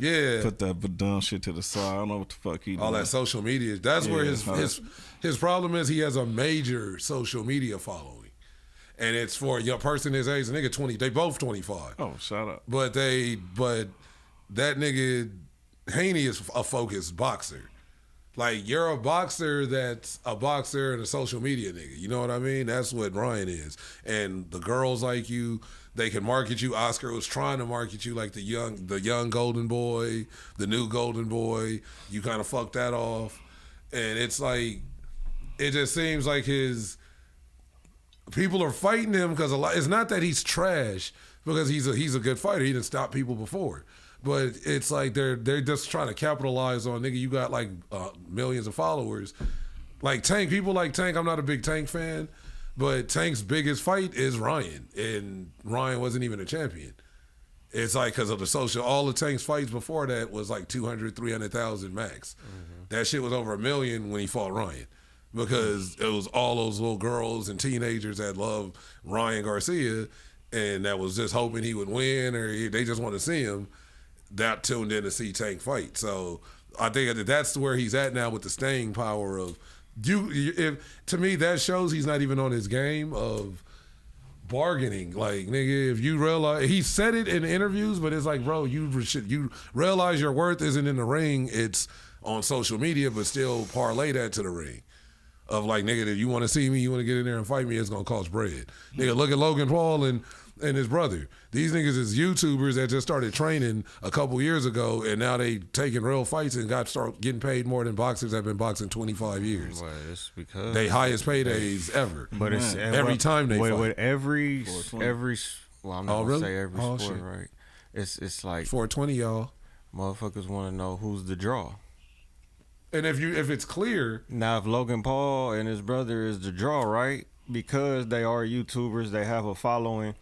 Yeah,
put that dumb shit to the side. I don't know what the fuck he doing.
All that social media. That's where his problem is. He has a major social media following, and it's for a young person his age. A nigga 20. They both 25.
Oh, shut up.
But that nigga Haney is a focused boxer. Like, you're a boxer that's a boxer and a social media nigga. You know what I mean? That's what Ryan is. And the girls like you. They can market you. Oscar was trying to market you like the young golden boy, the new golden boy. You kind of fucked that off. And it's like, it just seems like people are fighting him because it's not that he's trash. because he's a good fighter. He didn't stop people before. But it's like they're just trying to capitalize on, nigga, you got like millions of followers. Like Tank, people like Tank. I'm not a big Tank fan, but Tank's biggest fight is Ryan, and Ryan wasn't even a champion. It's like because of the social, all the Tank's fights before that was like 200, 300,000 max. That shit was over 1 million when he fought Ryan, because it was all those little girls and teenagers that loved Ryan Garcia, and that was just hoping he would win, or they just want to see him. That tuned in to see Tank fight. So I think that that's where he's at now with the staying power of to me, that shows he's not even on his game of bargaining. Like, nigga, if you realize, he said it in interviews, but it's like, bro, you realize your worth isn't in the ring, it's on social media, but still parlay that to the ring. Of like, nigga, if you want to see me, you want to get in there and fight me, it's gonna cost bread. Nigga, look at Logan Paul and his brother. These niggas is YouTubers that just started training a couple years ago, and now they taking real fights and start getting paid more than boxers that have been boxing 25 years.
Well, it's because
they highest paydays ever.
But it's
every time they fight.
With every well, I'm not gonna say every sport,
shit.
right? It's like
420, y'all.
Motherfuckers want to know who's the draw.
And if it's clear
now, if Logan Paul and his brother is the draw, right? Because they are YouTubers, they have a following.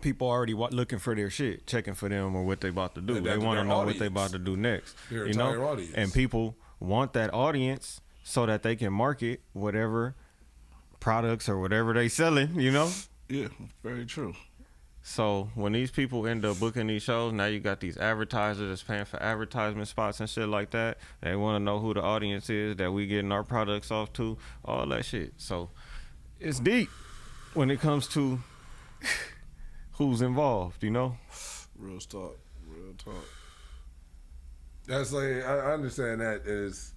People already looking for their shit, checking for them or what they about to do. They want to know what they about to do next.
Their entire audience.
And people want that audience so that they can market whatever products or whatever they selling.
Yeah, very true.
So when these people end up booking these shows, now you got these advertisers that's paying for advertisement spots and shit like that. They want to know who the audience is that we getting our products off to, all that shit. So it's deep when it comes to who's involved,
Real talk.
That's like, I understand that is.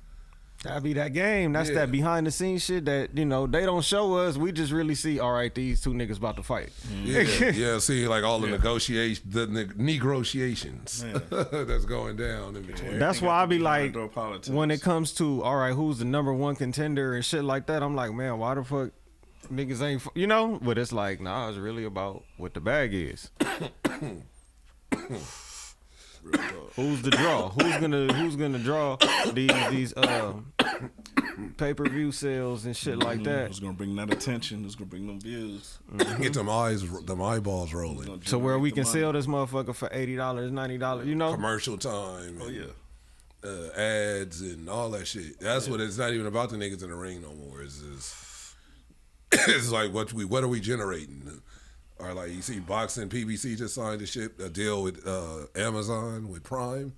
That'd be that game. That's that behind the scenes shit that, they don't show us. We just really see, all right, these two niggas about to fight.
Yeah, see, like all the negotiations, the negotiations that's going down in between.
That's why I be like, when it comes to, all right, who's the number one contender and shit like that, I'm like, man, why the fuck niggas ain't, But it's like, nah, it's really about what the bag is. Who's the draw? Who's gonna draw these pay-per-view sales and shit like that?
Who's gonna bring that attention? Who's gonna bring them views?
Get them eyeballs rolling.
So where we can sell this motherfucker for $80, $90,
Commercial time.
Oh yeah.
Ads and all that shit. That's what it's not even about the niggas in the ring no more. It's like what are we generating? Or like you see boxing, PBC just signed a deal with Amazon with Prime.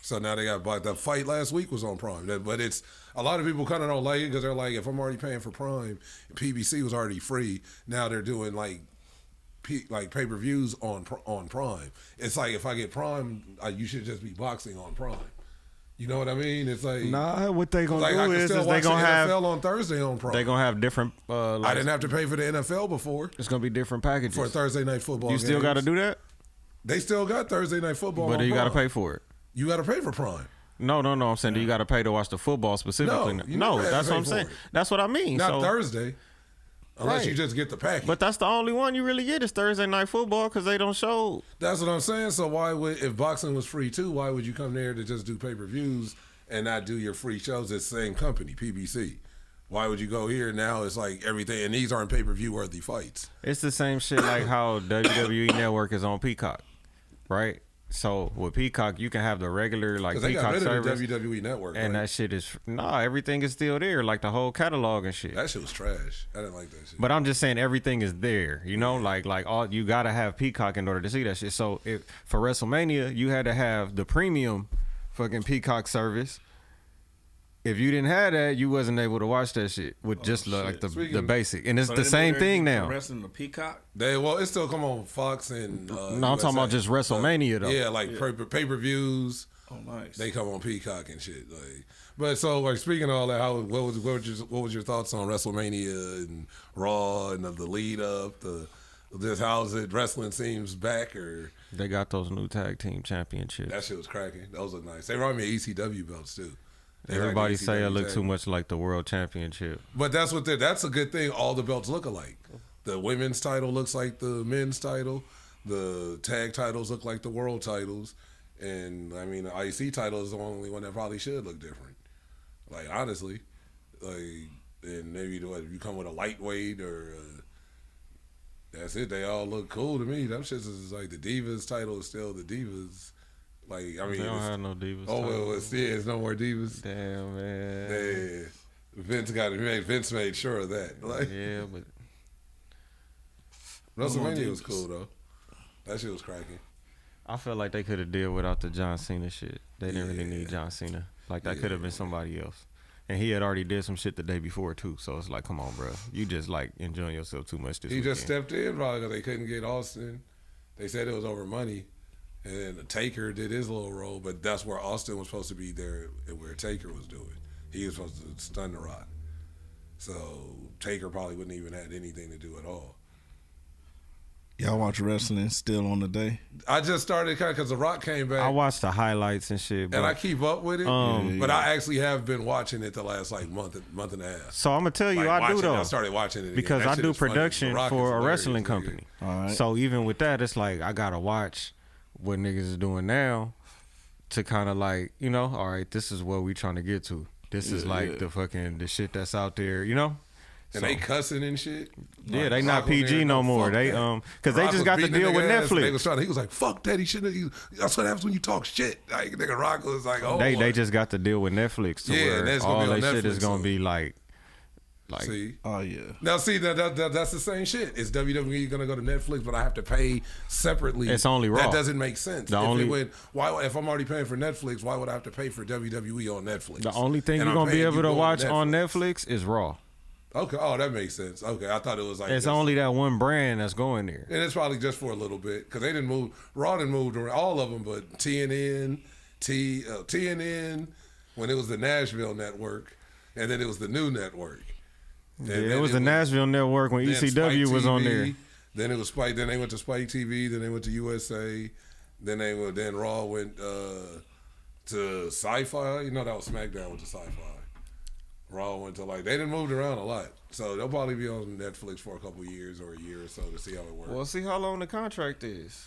So now they got the fight last week was on Prime. But it's a lot of people kind of don't like it because they're like, if I'm already paying for Prime, PBC was already free. Now they're doing like pay-per-views on Prime. It's like if I get Prime, you should just be boxing on Prime. You know what I mean? It's like,
nah. What they gonna do is
they gonna have NFL on Thursday on Prime.
They gonna have different.
I didn't have to pay for the NFL before.
It's gonna be different packages
for Thursday night football.
You still got to do that.
They still got Thursday night football,
but you got to pay for it.
You got to pay for Prime.
No. I'm saying, do you got to pay to watch the football specifically? No, that's what I'm saying. That's what I mean.
Not Thursday. Unless you just get the package.
But that's the only one you really get is Thursday night football because they don't show.
That's what I'm saying. So why would, if boxing was free too, why would you come there to just do pay-per-views and not do your free shows at the same company, PBC? Why would you go here? Now it's like everything, and these aren't pay-per-view worthy fights.
It's the same shit like how WWE Network is on Peacock, right? So with Peacock, you can have the regular like Peacock service,
the WWE Network,
and that shit is everything is still there, like the whole catalog and shit.
That shit was trash. I didn't like that shit.
But I'm just saying everything is there, like all you gotta have Peacock in order to see that shit. So if for WrestleMania, you had to have the premium fucking Peacock service. If you didn't have that, you wasn't able to watch that shit with just like the basic. And it's the same thing now.
Wrestling the Peacock?
It still come on Fox and
no, I'm talking about just WrestleMania though.
Yeah, like pay-per-views.
Oh, nice.
They come on Peacock and shit. But so like speaking of all that, what was your thoughts on WrestleMania and Raw and the lead up? Just how's it wrestling seems back or?
They got those new tag team championships.
That shit was cracking. Those look nice. They remind me of ECW belts too.
Everybody say it look too much like the world championship.
But that's a good thing. All the belts look alike. The women's title looks like the men's title. The tag titles look like the world titles. And, I mean, the IC title is the only one that probably should look different. Like, honestly. Like, and maybe if you come with a lightweight or that's it. They all look cool to me. Them shits is like the Divas title is still the Divas. Like, I mean,
they don't have no Divas.
Oh well, it's no more Divas.
Damn, man.
Yeah. Vince made sure of that. Like,
yeah, but
WrestleMania was cool though. That shit was cracking.
I felt like they could have dealt without the John Cena shit. They didn't really need John Cena. Like that could have been somebody else. And he had already did some shit the day before too. So it's like, come on, bro. You just like enjoying yourself too much this weekend.
He just stepped in probably because they couldn't get Austin. They said it was over money. And then Taker did his little role, but that's where Austin was supposed to be there, where Taker was doing. He was supposed to stun the Rock. So Taker probably wouldn't even had anything to do at all.
Y'all watch wrestling still on the day?
I just started kind of because The Rock came back.
I watched the highlights and shit.
And I keep up with it. But I actually have been watching it the last like month and a half.
So I'm going to tell you,
like,
I do though.
I started watching it again.
Because I do production for a wrestling company.
All right.
So even with that, it's like I got to watch what niggas is doing now to kind of like, you know, all right, this is what we trying to get to. This is like the shit that's out there, you know?
And they cussing and shit.
Yeah,
like,
they not PG no more. They because they just got to deal with Netflix.
He was like, "Fuck that." He shouldn't. That's what happens when you talk shit. Like nigga, Rock was like, "Oh."
They just got to deal with Netflix. To where all that shit is gonna be like.
See?
Oh yeah.
Now see that's the same shit. Is WWE gonna go to Netflix, but I have to pay separately?
It's only Raw.
That doesn't make sense. If I'm already paying for Netflix, why would I have to pay for WWE on Netflix?
The only thing you're gonna be able to watch on Netflix is Raw.
Okay. Oh, that makes sense. Okay, I thought it was like
it's only that one brand that's going there,
and it's probably just for a little bit because they didn't move. Raw didn't move around all of them, but TNN when it was the Nashville network, and then it was the new network.
And it was the Nashville network when ECW was on there.
Then it was Spike. Then they went to Spike TV. Then they went to USA. Then Raw went to Sci-Fi. You know that was SmackDown went to Sci-Fi. Raw went to they didn't move around a lot, so they'll probably be on Netflix for a couple of years or a year or so to see how it works.
Well, see how long the contract is.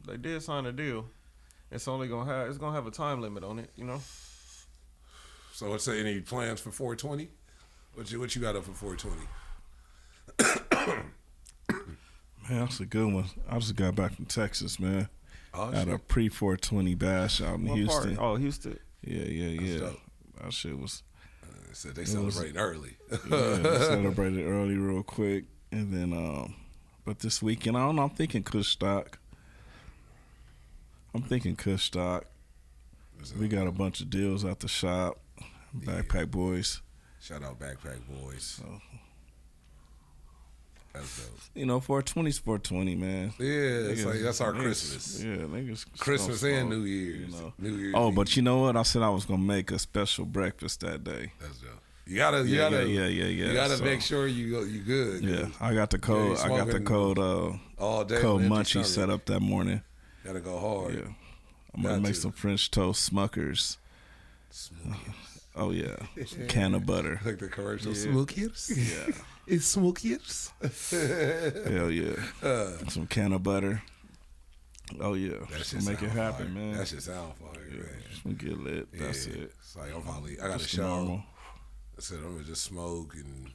They did sign a deal. It's gonna have a time limit on it, you know.
So let's say any plans for 420? What you got up for 420?
Man, that's a good one. I just got back from Texas, man.
Oh,
Had a pre-420 bash out in Houston.
Part? Oh, Houston.
Yeah. That shit was.
Said they celebrating early.
Yeah, they celebrated early real quick, and then but this weekend I don't know. I'm thinking Kush stock. We got a bunch of deals at the shop. Backpack Boys.
Shout out Backpack Boys.
So,
that's dope.
You know, 420's 420, man.
Yeah, it's like that's our Christmas.
Yeah, niggas.
Christmas and New Year's.
You know.
New Year's.
Oh, but you know what? I said I was gonna make a special breakfast that day.
That's dope. You gotta. You gotta make sure you good.
Yeah, I got the code. I got the code.
All day.
Code Munchie set up that morning.
Gotta go hard.
Yeah, I'm gonna make some French toast Smuckers. Oh yeah, some can of butter.
Like the commercial.
Yeah.
Smuckers.
Yeah,
it's Smuckers.
Hell yeah. Some can of butter. Oh yeah,
that
make it happen,
fire.
man.
That shit sound fire, man.
Just gonna get lit. That's it.
It's like I got a show.
Normal.
I said I'm gonna just smoke and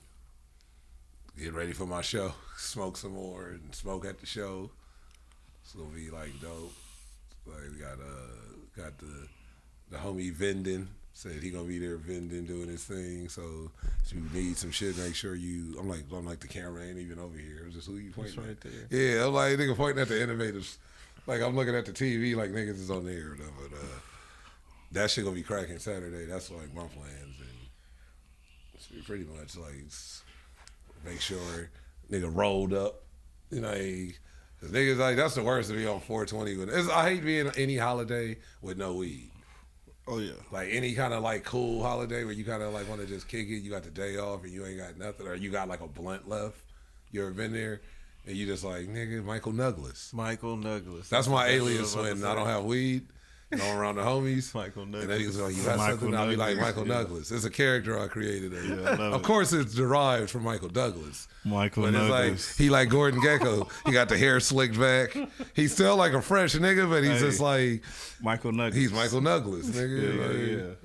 get ready for my show. Smoke some more and smoke at the show. It's gonna be like dope. Like we got the homie vending. Said he gonna be there vending, doing his thing. So if you need some shit, make sure you. I'm like the camera ain't even over here. It was just who you pointing
right
at.
there.
Yeah, I'm like nigga pointing at the innovators. Like I'm looking at the TV, like niggas is on there. But that shit gonna be cracking Saturday. That's like my plans, and it's pretty much like make sure nigga rolled up. You know, 'cause niggas like that's the worst to be on 420. I hate being any holiday with no weed.
Oh yeah.
Like any kind of like cool holiday where you kind of like want to just kick it. You got the day off and you ain't got nothing, or you got like a blunt left. You ever been there? And you just like, nigga, Michael Douglas.
Michael Douglas.
That's my alias when I don't have weed. going around the homies.
Michael Douglas.
And then he was like, you got
Michael
something? I'll be like,
Douglas,
Michael
yeah.
Douglas. It's a character I created.
I love
Of
it.
course, it's derived from Michael Douglas.
Michael
But it's like,
Douglas.
he like Gordon Gekko. He got the hair slicked back. He's still like a fresh nigga, but he's
Hey.
just like,
Michael Nuggets.
he's Michael Douglas, nigga.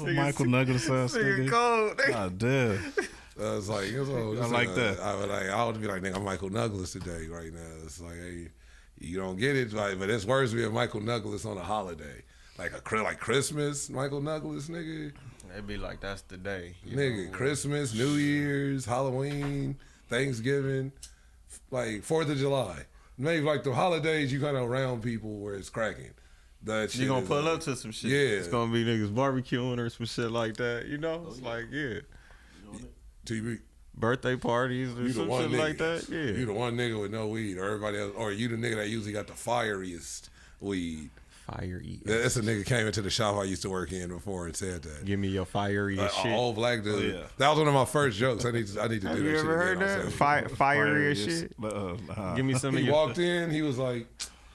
Yeah. Michael Nuggets ass nigga.
Cold.
God damn.
I was like,
I like that.
I would be like, nigga, I'm Michael Douglas today, right now. It's like, hey, you don't get it, like, but it's worse being Michael Douglas on a holiday, like Christmas, Michael Douglas, nigga.
It'd be like that's the day,
Nigga, Christmas, New Year's, Halloween, Thanksgiving, like 4th of July. Maybe like the holidays, you kind of around people where it's cracking. That shit
You gonna
is
pull
like-
up to some shit.
Yeah.
It's gonna be niggas barbecuing or some shit like that. You know, it's like
TV.
birthday parties or
You the
some
one
shit
nigga.
like that. Yeah.
You the one nigga with no weed, or everybody else, or you the nigga that usually got the fieriest weed.
Fire eat.
That's a nigga came into the shop I used to work in before and said that.
Give me your fiery shit.
An old black dude.
Oh, yeah.
That was one of my first jokes. I need to do
Have
that
you
shit
ever heard
again. I'll
that?
say it.
Fiery shit. Give me some of
He
your.
walked in. He was like,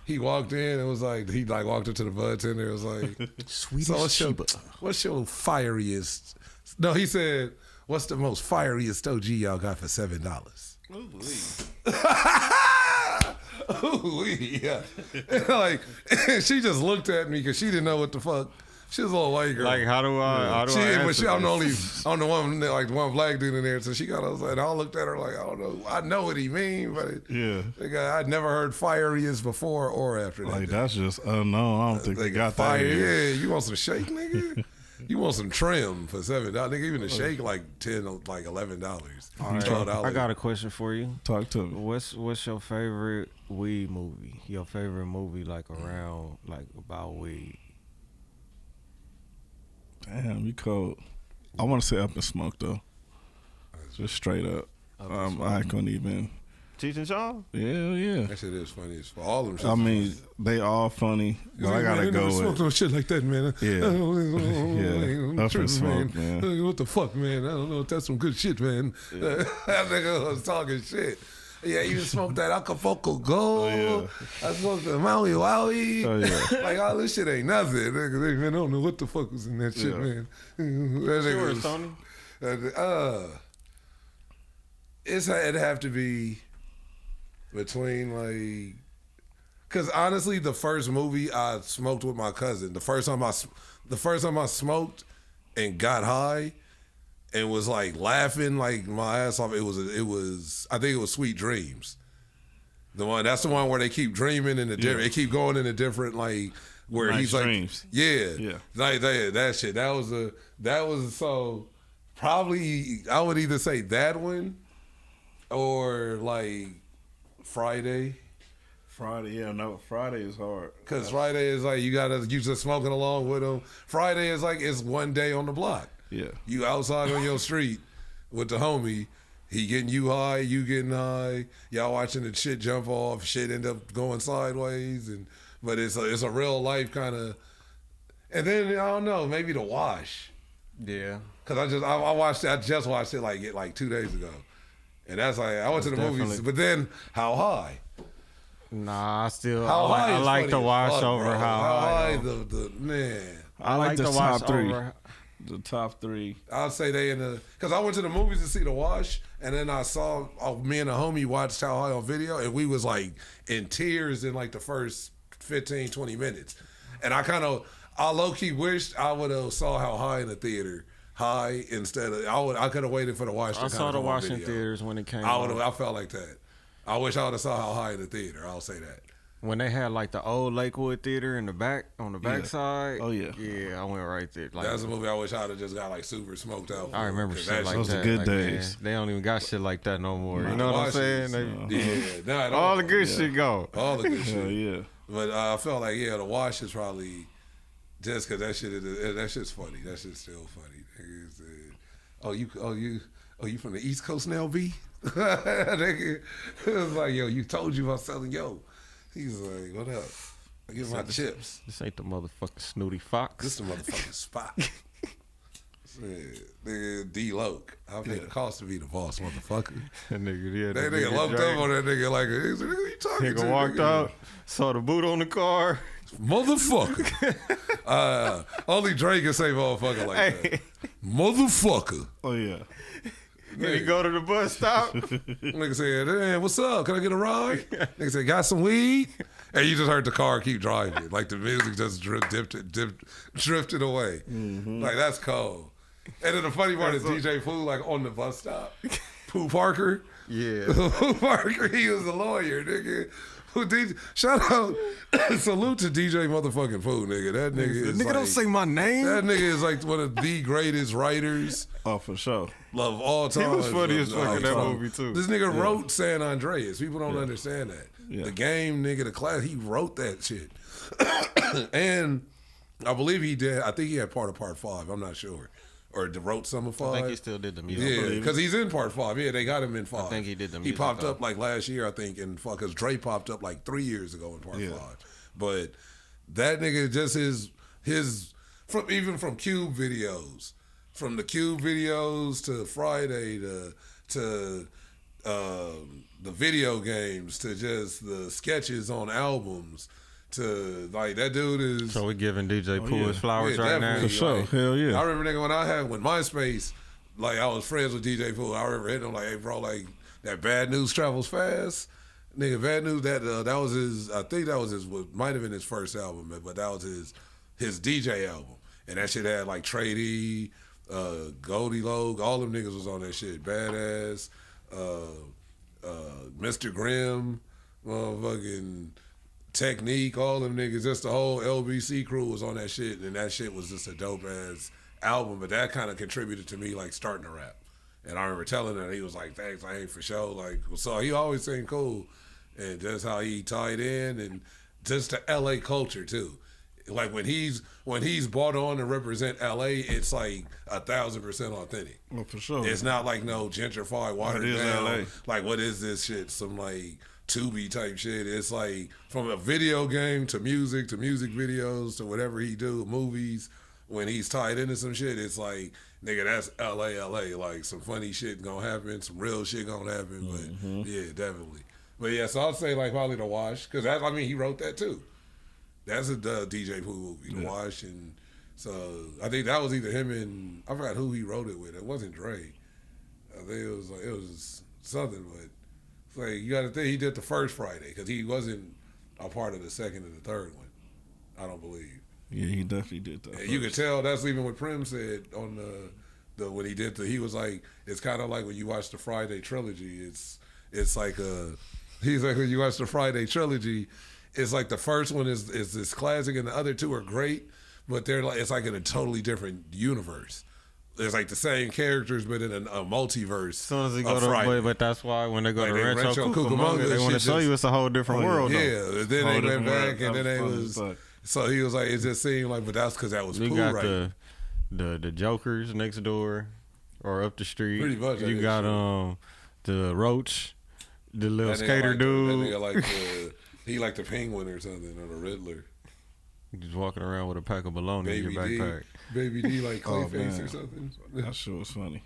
he walked in and was like, he like walked up to the bartender. It was like,
Swedish
so
Sheba.
what's your fieriest? No, he said, what's the most fieriest OG y'all got for $7? Ooh, yeah. Like, she just looked at me because she didn't know what the fuck. She was a little white girl.
Like how do I?
I'm the one like one black dude in there, so she got. I was like, I looked at her like, I don't know. I know what he mean, but
Yeah.
nigga, I'd never heard fieriest before or after that.
Like, that's just unknown. I don't think they got that.
fire.
here.
Yeah, you want some shake, nigga? You want some trim for $7? Nigga, even the shake like $10, like $11, $12.
I got a question for you.
Talk to me.
What's your favorite weed movie? Your favorite movie like around like about weed?
Damn, you cold. I want to say Up in Smoke, though. Just straight up. I couldn't even.
Cheech and Chong?
Yeah.
That shit is funny as fuck. All them shit.
I mean, they all funny, but I gotta go
smoke
with.
no shit like that, man.
Yeah. Up in
Tripping,
Smoke, man.
What the fuck, man? I don't know if that's some good shit, man. That nigga was talking shit. Yeah, you smoked that Acapulco Gold.
Oh,
I smoked the Maui Wowie.
Oh, yeah.
Like, all this shit ain't nothing. Nigga, man, I don't know what the fuck was in that shit,
Yeah.
man. That nigga
Sure,
was-
Tony.
it'd have to be between like, cause honestly, the first movie I smoked with my cousin, the first time I smoked and got high and was like laughing like my ass off. It was I think it was Sweet Dreams. That's the one where they keep dreaming in the different. They keep going in a different like where
Nice
he's like,
dreams.
yeah, like that shit. That was so probably I would either say that one or like Friday.
Friday is hard.
Cause Friday is like you just smoking along with them. Friday is like it's one day on the block.
Yeah.
You outside on your street with the homie. He getting you high, you getting high. Y'all watching the shit jump off. Shit end up going sideways, but it's a real life kind of. And then I don't know, maybe The Wash.
Yeah.
Cause I just watched it like 2 days ago, and that's like I went to the movies.
Definitely.
But then How High?
Nah, I still
How High?
I
is
like
funny
to
as
watch
fuck,
over
bro.
How High. though.
The man.
I like
the
to watch
top three.
over.
The top three.
I'll say they because I went to the movies to see The Wash, and then I saw me and a homie watched How High on video, and we was like in tears in like the first 15, 20 minutes. And I low-key wished I would have saw How High in the theater. High instead of I could have waited for The Wash.
I saw The Wash in theaters when it came out.
I felt like that. I wish I would have saw How High in the theater. I'll say that.
When they had like the old Lakewood Theater in the back on the back side.
Oh, yeah.
Yeah, I went right there. Like,
That's a movie I wish I would have just got like super smoked out.
I remember
'cause
shit like
those
that.
are good
like,
days.
Man, they don't even got shit like that no more. You
The
know what I'm
Wash
saying?
is-
They,
nah,
all the good shit go.
all the good
Hell
shit.
yeah.
But I felt like The Wash is probably just because that shit's funny. That shit's still funny. Niggas, you from the East Coast now, B? Nigga, it was like, yo, you told you about selling, yo. He's like, what up? I give my chips.
This ain't the motherfucking Snooty Fox.
This the motherfucking spot. Nigga, D-Loke. I paid the cost to be the boss, motherfucker.
That nigga, yeah,
That nigga lumped up on that nigga like, nigga, who you talking to?
Nigga walked
nigga?
out, saw the boot on the car,
Motherfucker. Only Drake can say motherfucker like that. Motherfucker.
Oh yeah.
When you go to the bus stop,
Nigga said, "Hey, what's up? Can I get a ride?" Nigga said, "Got some weed?" And you just heard the car keep driving. Like the music just drifted away. Mm-hmm. Like that's cold. And then the funny part is DJ Pooh like on the bus stop. Pooh Parker.
yeah.
Pooh Parker, he was a lawyer, nigga. Shout out, salute to DJ motherfucking Pooh, nigga. That nigga is
Nigga,
like,
don't say my name.
That nigga is like one of the greatest writers
Oh, for sure.
of all time.
He was funny as fuck in that movie too.
This nigga wrote San Andreas. People don't understand that.
Yeah.
The game, nigga, the class, he wrote that shit. And I believe he did. I think he had part of part 5. I'm not sure. Or wrote some of 5.
I think he still did the music.
Yeah, because he's in part 5. Yeah, they got him in 5.
I think he did the
He
music,
popped
though.
up like last year, I think, in because Dre popped up like 3 years ago in part 5. But that nigga just his from even from Cube videos, from the Cube videos to Friday to the video games to just the sketches on albums. To like that dude is
So we giving DJ Pooh his flowers right now.
definitely.
For sure.
Like,
Hell yeah.
I remember nigga when MySpace, like I was friends with DJ Pooh. I remember hitting him like, "Hey bro, like that Bad News Travels Fast, nigga. Bad News that was his. I think that was his. Might have been his first album, but that was his DJ album. And that shit had like Trady, Goldie Logue, all them niggas was on that shit. Badass, Mr. Grimm, motherfucking Technique, all them niggas, just the whole LBC crew was on that shit, and that shit was just a dope ass album. But that kind of contributed to me like starting to rap. And I remember telling him, he was like, "Thanks, I ain't for sure." Like, so he always seemed cool, and just how he tied in, and just the LA culture too. Like when he's brought on to represent LA, it's like 1,000% authentic.
Oh, for sure.
It's not like no gentrified, watered
It is
down.
LA.
Like what is this shit? Some like Tubi type shit. It's like from a video game to music videos to whatever he do, movies. When he's tied into some shit, it's like, nigga, that's LA. Like some funny shit gonna happen, some real shit gonna happen. But yeah, definitely. But yeah, so I'd say like probably The Wash, because I mean he wrote that too. That's a DJ Pooh movie, The Wash, and so I think that was either him and I forgot who he wrote it with. It wasn't Dre. I think it was something, but it's like you got to think he did the first Friday because he wasn't a part of the second and the third one. I don't believe.
Yeah, he definitely did that.
And you could tell that's even what Prim said on the when he did he was like, it's kind of like when you watch the Friday trilogy. It's like he's like when you watch the Friday trilogy. It's like the first one is this classic, and the other two are great, but they're like it's like in a totally different universe. There's like the same characters, but in a multiverse.
As soon as they go to, but that's why when they go
Like
to
they
Rancho
Cucamonga,
Cucamonga, they want to
shit
show
just-
you it's a whole different world.
Yeah,
Though.
then
Whole
they went
different
back,
world.
and then they
That was
was.
funny as fuck.
So he was like, it just seemed like, but that's because that was
You
cool,
got
right?
the Jokers next door or up the street.
Pretty much, I
You
guess,
got
yeah.
the Roach, the little
That nigga
skater
like
dude.
That nigga like he like the Penguin or something, or the Riddler.
Just walking around with a pack of bologna in your
Baby D,
backpack.
Baby D like
Oh,
Clayface
man.
or something.
That shit was funny.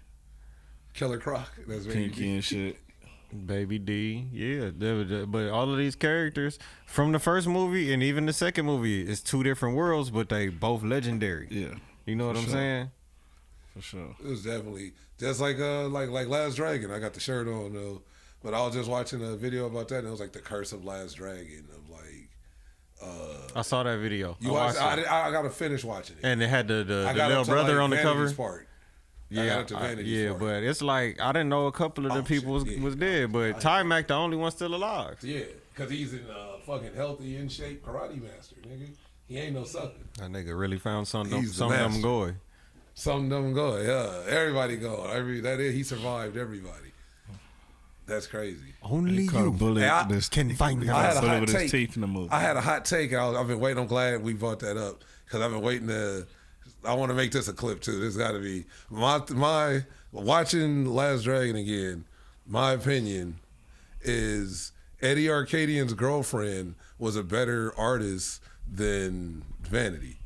Killer Croc. That's Baby
Pinky
D.
and shit.
Baby D, yeah. But all of these characters from the first movie and even the second movie, it's two different worlds, but they both legendary.
Yeah,
You know what
For
I'm
sure.
saying?
for sure.
It was definitely just like Last Dragon. I got the shirt on though, but I was just watching a video about that, and it was like the Curse of Last Dragon of like.
I saw that video.
You
I
watched?
watched it.
I got to finish watching it.
And it had the
I got
little
up to,
brother
like,
on the
Vanity's
cover.
Part. I got up to Vanity's
Yeah,
part.
but it's like I didn't know a couple of the
Oh,
people
shit, yeah.
was dead, but Ty Mac the only one still alive.
Yeah, because he's in fucking healthy, in shape karate master, nigga. He ain't no sucker.
That nigga really found something.
He's the
Some of them
master.
going.
Some of them go, yeah. Everybody go. He survived everybody. That's crazy.
Only
He caught a
you
bullet.
Hey,
This
can find
I had
out.
a
bullet
hot
with
take.
his teeth in the movie.
I had a hot take. I've been waiting. I'm glad we brought that up because I've been waiting to. I want to make this a clip too. This got to be my watching Last Dragon again. My opinion is Eddie Arcadian's girlfriend was a better artist than Vanity.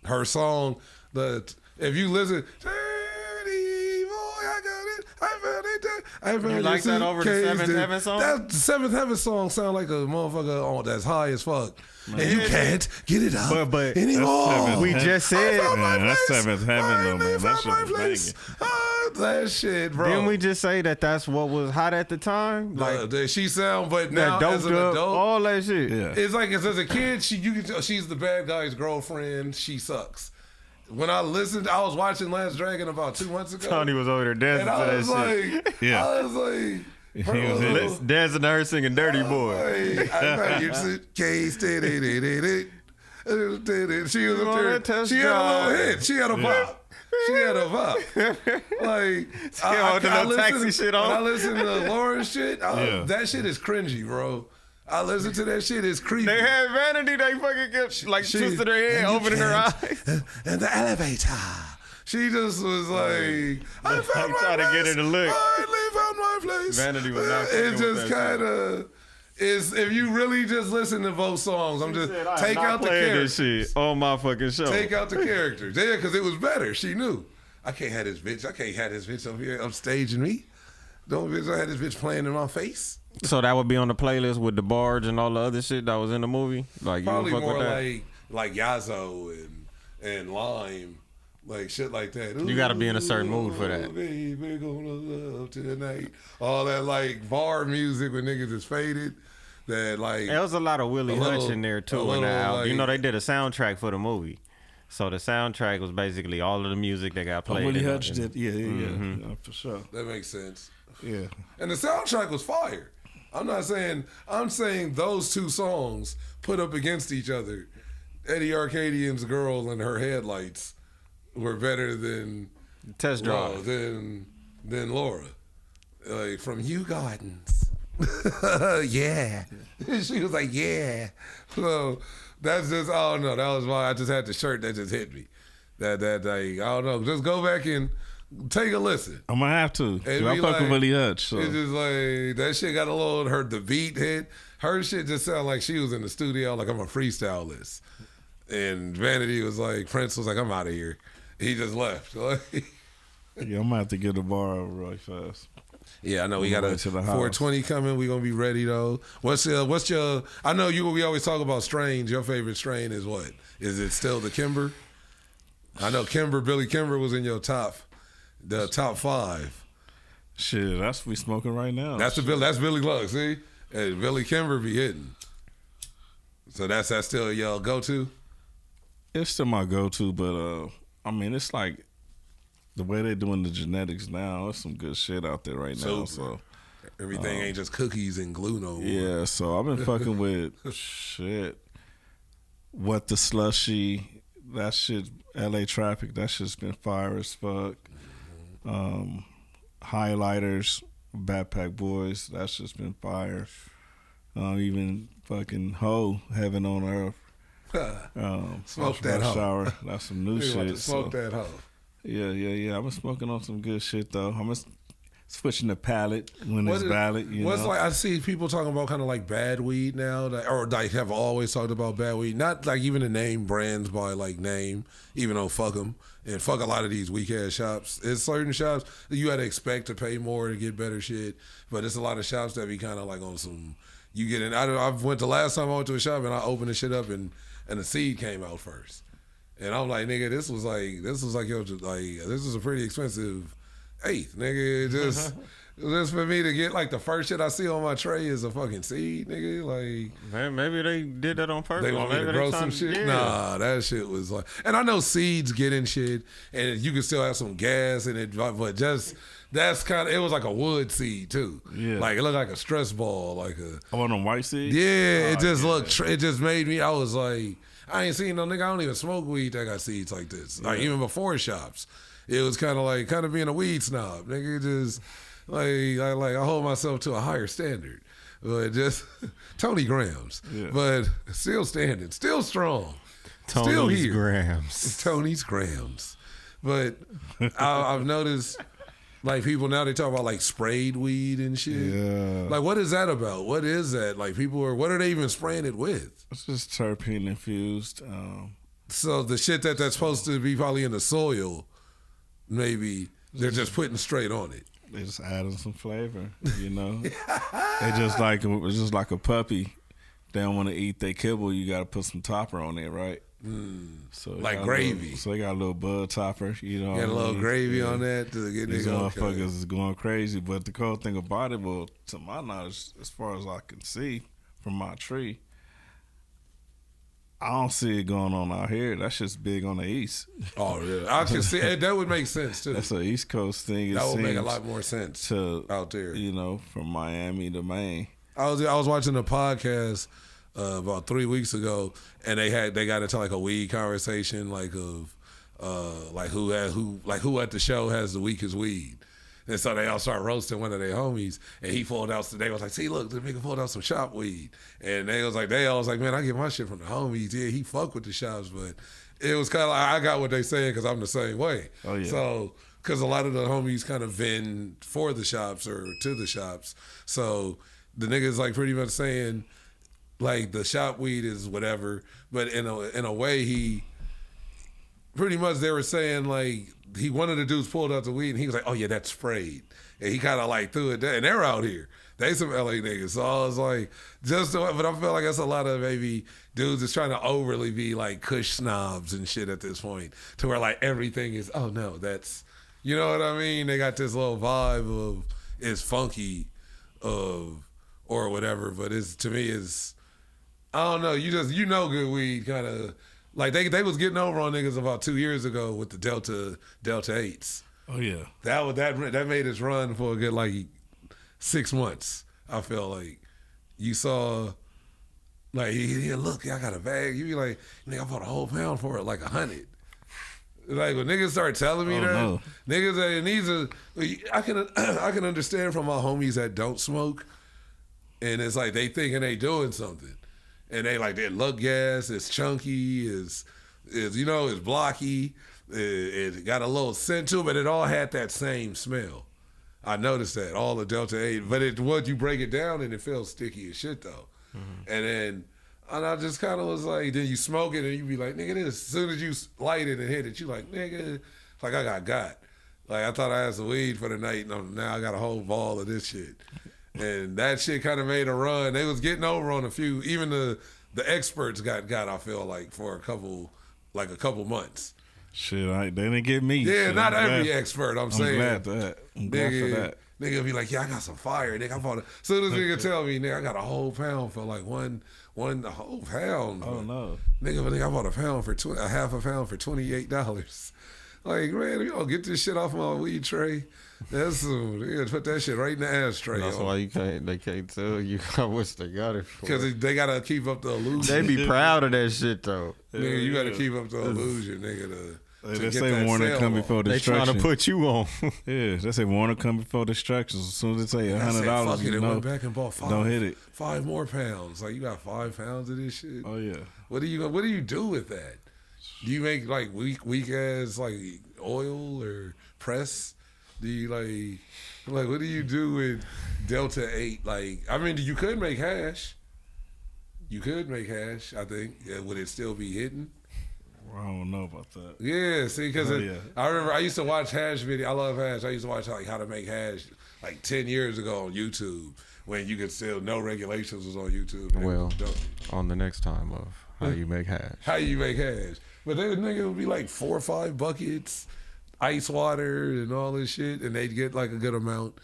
Her song, if you listen, Dirty boy, I found
You like that over the Seventh Heaven song?
That Seventh Heaven song sound like a motherfucker that's high as fuck. Man. And you can't get it up
but
anymore.
We just said,
man, that's Seventh Heaven though, man. That shit was
that shit, bro.
Didn't we just say that's what was hot at the time?
Like she sound, but now as an adult,
all that shit.
Yeah. It's like as a kid, she's the bad guy's girlfriend. She sucks. When I listened, I was watching Last Dragon about 2 months ago.
Tony was over there dancing to that shit.
I was like,
he was dancing to her singing "Dirty Boy."
She was up there. She had a little hit. She had a vibe. She had a vibe. Like I listen to Lauren's shit. That shit is cringy, bro. I listen to that shit. It's creepy.
They had Vanity. They fucking kept like twisting her head, opening her eyes.
And the elevator. She just was like, I found my
trying to get her to look.
I found my place.
Vanity was not.
It just kind of is. If you really just listen to both songs, I'm just take out the characters.
This shit on my fucking show.
Take out the characters. Yeah, because it was better. She knew. I can't have this bitch. I can't have this bitch up here upstaging me. Don't bitch. I had this bitch playing in my face.
So that would be on the playlist with the barge and all the other shit that was in the movie. Like
probably
you would fuck
more
with that?
like Yazoo and Lime, like shit like that.
You got to be in a certain mood for that.
Baby, we're gonna love tonight. All that like bar music when niggas is faded. That like
there was a lot of Willie Hutch in there too. In that album. You know they did a soundtrack for the movie. So the soundtrack was basically all of the music that got played.
Willie Hutch did, yeah, for sure.
That makes sense.
Yeah,
and the soundtrack was fire. I'm saying those two songs put up against each other. Eddie Arcadian's Girl and Her Headlights were better than
Test Drive.
Than Laura. Like from Hugh Gardens. Yeah. She was like, yeah. So that's just, I don't know. That was why I just had the shirt that just hit me. That like, I don't know. Just go back and take a listen.
I'm gonna have to. I fuck with Willie Hutch. So.
It's just like that shit got a little. The beat hit. Her shit just sounded like she was in the studio. Like I'm a freestylist. And Vanity was like, Prince was like, I'm out of here. He just left.
Yeah, I'm gonna have to get the bar over really fast.
Yeah, I know we got a 420 coming. We gonna be ready though. What's your? I know we always talk about strains. Your favorite strain is what? Is it still the Kimber? I know Billy Kimber was in your top 5.
Shit, that's what we smoking right now.
That's Billy Luck. See, and Billy Kimber be hitting. So that's still your go-to.
It's still my go-to, but I mean, it's like the way they're doing the genetics now. There's some good shit out there right now. So
everything ain't just cookies and glue no more.
Yeah, so I've been fucking with shit. What the Slushy? That shit. LA Traffic. That shit's been fire as fuck. Highlighters, Backpack Boys, that's just been fire. Even fucking Ho, Heaven on Earth.
Smoke that Ho.
Shower. That's some new shit.
Smoke that Ho.
Yeah. I've been smoking on some good shit though. I'm just switching the palette when it's valid.
What's
know?
Like I see people talking about kind of like bad weed now, or like have always talked about bad weed. Not like even to name brands by like name, even though fuck them and fuck a lot of these weak ass shops. It's certain shops that you got to expect to pay more to get better shit, but it's a lot of shops that be kind of like on some. You get in. I went the last time I went to a shop and I opened the shit up and the seed came out first, and I'm like, nigga, this was like this was a pretty expensive eighth, nigga. Just for me to get like the first shit I see on my tray is a fucking seed, nigga. Like,
man, maybe they did that on purpose.
They want me to grow some shit. Yeah. Nah, that shit was like, and I know seeds get in shit, and you can still have some gas in it, but just that's kind of it was like a wood seed too.
Yeah,
like it looked like a stress ball, like a.
I want them white seeds.
Yeah, it just looked. It just made me. I was like, I ain't seen no nigga. I don't even smoke weed that got seeds like this. Like even before shops. It was kind of being a weed snob, nigga. Just I hold myself to a higher standard, but just Tony Grams, but still standing, still strong, still here. Tony's Grams, but I've noticed like people now they talk about like sprayed weed and shit.
Yeah,
like what is that about? What is that? Like what are they even spraying it with?
It's just terpene infused.
So the shit that's supposed to be probably in the soil. Maybe they're just putting straight on it.
They just adding some flavor, you know. It's just like a puppy. They don't want to eat their kibble. You got to put some topper on it, right? So
like gravy.
So they got a little bud topper, you know.
Got a little gravy on that to get
these
niggas
motherfuckers is going crazy. But the cool thing about it, well, to my knowledge, as far as I can see from my tree, I don't see it going on out here. That's just big on the east.
Oh, really? I can see it. That would make sense too.
That's an East Coast thing.
That would make a lot more sense
to
out there.
You know, from Miami to Maine.
I was watching a podcast about 3 weeks ago, and they got into like a weed conversation, like of who at the show has the weakest weed. And so they all start roasting one of their homies, and he pulled out. They was like, "See, look, the nigga pulled out some shop weed," and they all was like, "Man, I get my shit from the homies. Yeah, he fuck with the shops, but it was kind of like I got what they saying because I'm the same way.
Oh yeah.
So because a lot of the homies kind of vend for the shops or to the shops, so the niggas like pretty much saying like the shop weed is whatever, but in a way he pretty much they were saying like. One of the dudes pulled out the weed and he was like, "Oh yeah, that's sprayed," and he kind of like threw it down. And they're out here, they some LA niggas. So I was like, but I feel like that's a lot of maybe dudes that's trying to overly be like Kush snobs and shit at this point, to where like everything is, oh no, that's, you know what I mean? They got this little vibe of it's funky, or whatever. But it's to me is, I don't know. You know good weed kind of. Like they was getting over on niggas about 2 years ago with the Delta 8s.
Oh yeah,
that made us run for a good like 6 months. I felt like you saw like yeah, look, I got a bag. You be like, nigga, I bought a whole pound for it, like 100. Like when niggas start telling me niggas, and these are I can understand from my homies that don't smoke, and it's like they thinking they doing something. And they like their lug gas is chunky, is you know, it's blocky, it got a little scent to it, but it all had that same smell. I noticed that all the Delta 8, but once you break it down and it feels sticky as shit though. And I just kind of was like, then you smoke it and you be like, nigga, this. As soon as you light it and hit it, you like, nigga, like I got. Like I thought I had some weed for the night, and now I got a whole ball of this shit. And that shit kind of made a run. They was getting over on a few. Even the experts got. I feel like for a couple months.
Shit, they didn't get me.
Yeah,
shit,
not every expert. I'm saying.
I'm glad for that.
Nigga be like, yeah, I got some fire. Nigga, I bought it. Soon as nigga tell me, nigga, I got a whole pound for like one a whole pound.
Oh no,
nigga, I bought a half a pound for $28. Like, man, you don't get this shit off my weed tray. That's they put that shit right in the ashtray.
That's why they can't tell you how much they got it for.
Because they gotta keep up the illusion.
They be proud of that shit though.
Nigga, you gotta keep up the illusion, nigga.
They say warning come before destruction.
They trying to put you on.
Yeah, they say warning come before destruction. As soon as they say $100, you know,
went back and bought
don't hit it.
5 more pounds. Like you got 5 pounds of this shit.
Oh yeah.
What do you do with that? Do you make like weak ass like oil or press? Do you like what do you do with Delta 8? Like, I mean, you could make hash. You could make hash, I think. Yeah, would it still be hidden?
I don't know about that.
Yeah, see, because I remember I used to watch hash video. I love hash. I used to watch like how to make hash like 10 years ago on YouTube when you could still, no regulations was on YouTube.
Well, on the next time of how you make hash.
How you make hash. But then nigga would be like 4 or 5 buckets, ice water and all this shit, and they'd get like a good amount.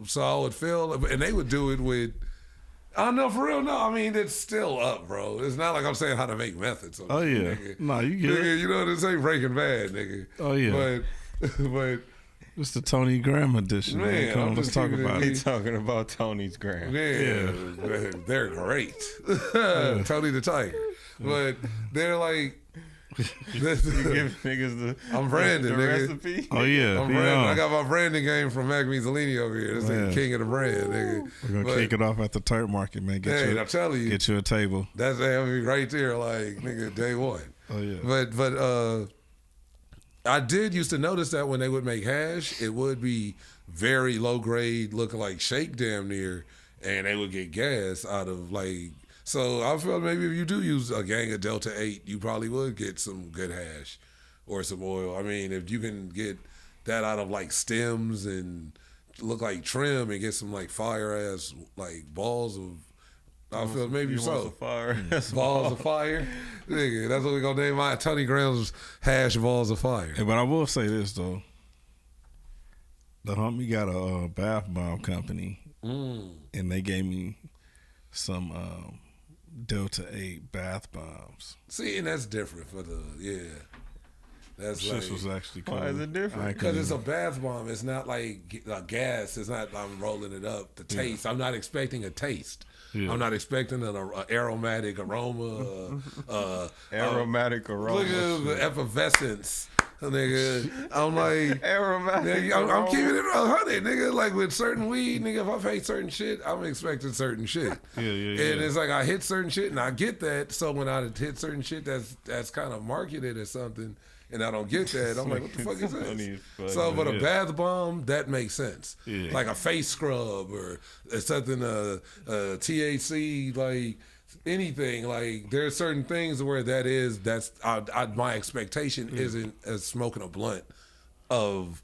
So I would feel, and they would do it with, I don't know, for real, no. I mean, it's still up, bro. It's not like I'm saying how to make methods.
Oh, yeah.
Nigga.
No, you get
nigga,
it.
you know, this ain't Breaking Bad, nigga.
Oh, yeah.
But
it's the Tony Graham edition, man. Come on, let's talk about it.
He's talking about Tony's Graham.
Yeah. They're great. Tony the Tiger. But they're like,
you give niggas
I'm Brandon,
the
nigga.
recipe.
Oh yeah,
I'm Brandon. I got my branding game from Maccmeezaleeny over here. This is king of the brand, nigga.
We're gonna kick it off at the turf market, man.
I'm telling you,
get you a table.
That's right there, like nigga, day one.
Oh yeah.
But I did used to notice that when they would make hash, it would be very low grade, looking like shake damn near, and they would get gas out of like. So I feel maybe if you do use a gang of Delta 8, you probably would get some good hash or some oil. I mean, if you can get that out of like stems and look like trim and get some like fire ass like balls of. I feel maybe so.
Fire.
Balls of fire, nigga. That's what we gonna name my Tony Graham's hash balls of fire.
Hey, but I will say this though. The homie got a bath bomb company, and they gave me some Delta 8 bath bombs.
See, and that's different for the That's
This
like,
was actually cool.
Why is it different?
because it's a bath bomb. It's not like a gas. It's not. I'm rolling it up. The taste. I'm not expecting a taste.
Yeah.
I'm not expecting an aromatic aroma.
Aromatic aroma.
Look at the effervescence, nigga. I'm like,
Aromatic.
nigga, I'm keeping it 100, nigga. Like with certain weed, nigga, if I pay certain shit, I'm expecting certain shit.
Yeah.
And it's like I hit certain shit, and I get that. So when I hit certain shit that's kind of marketed as something, and I don't get that, I'm like, what the fuck is this? So, but a bath bomb, that makes sense.
Yeah.
Like a face scrub or something, THC, like anything. Like there's certain things where that's my expectation isn't as smoking a blunt of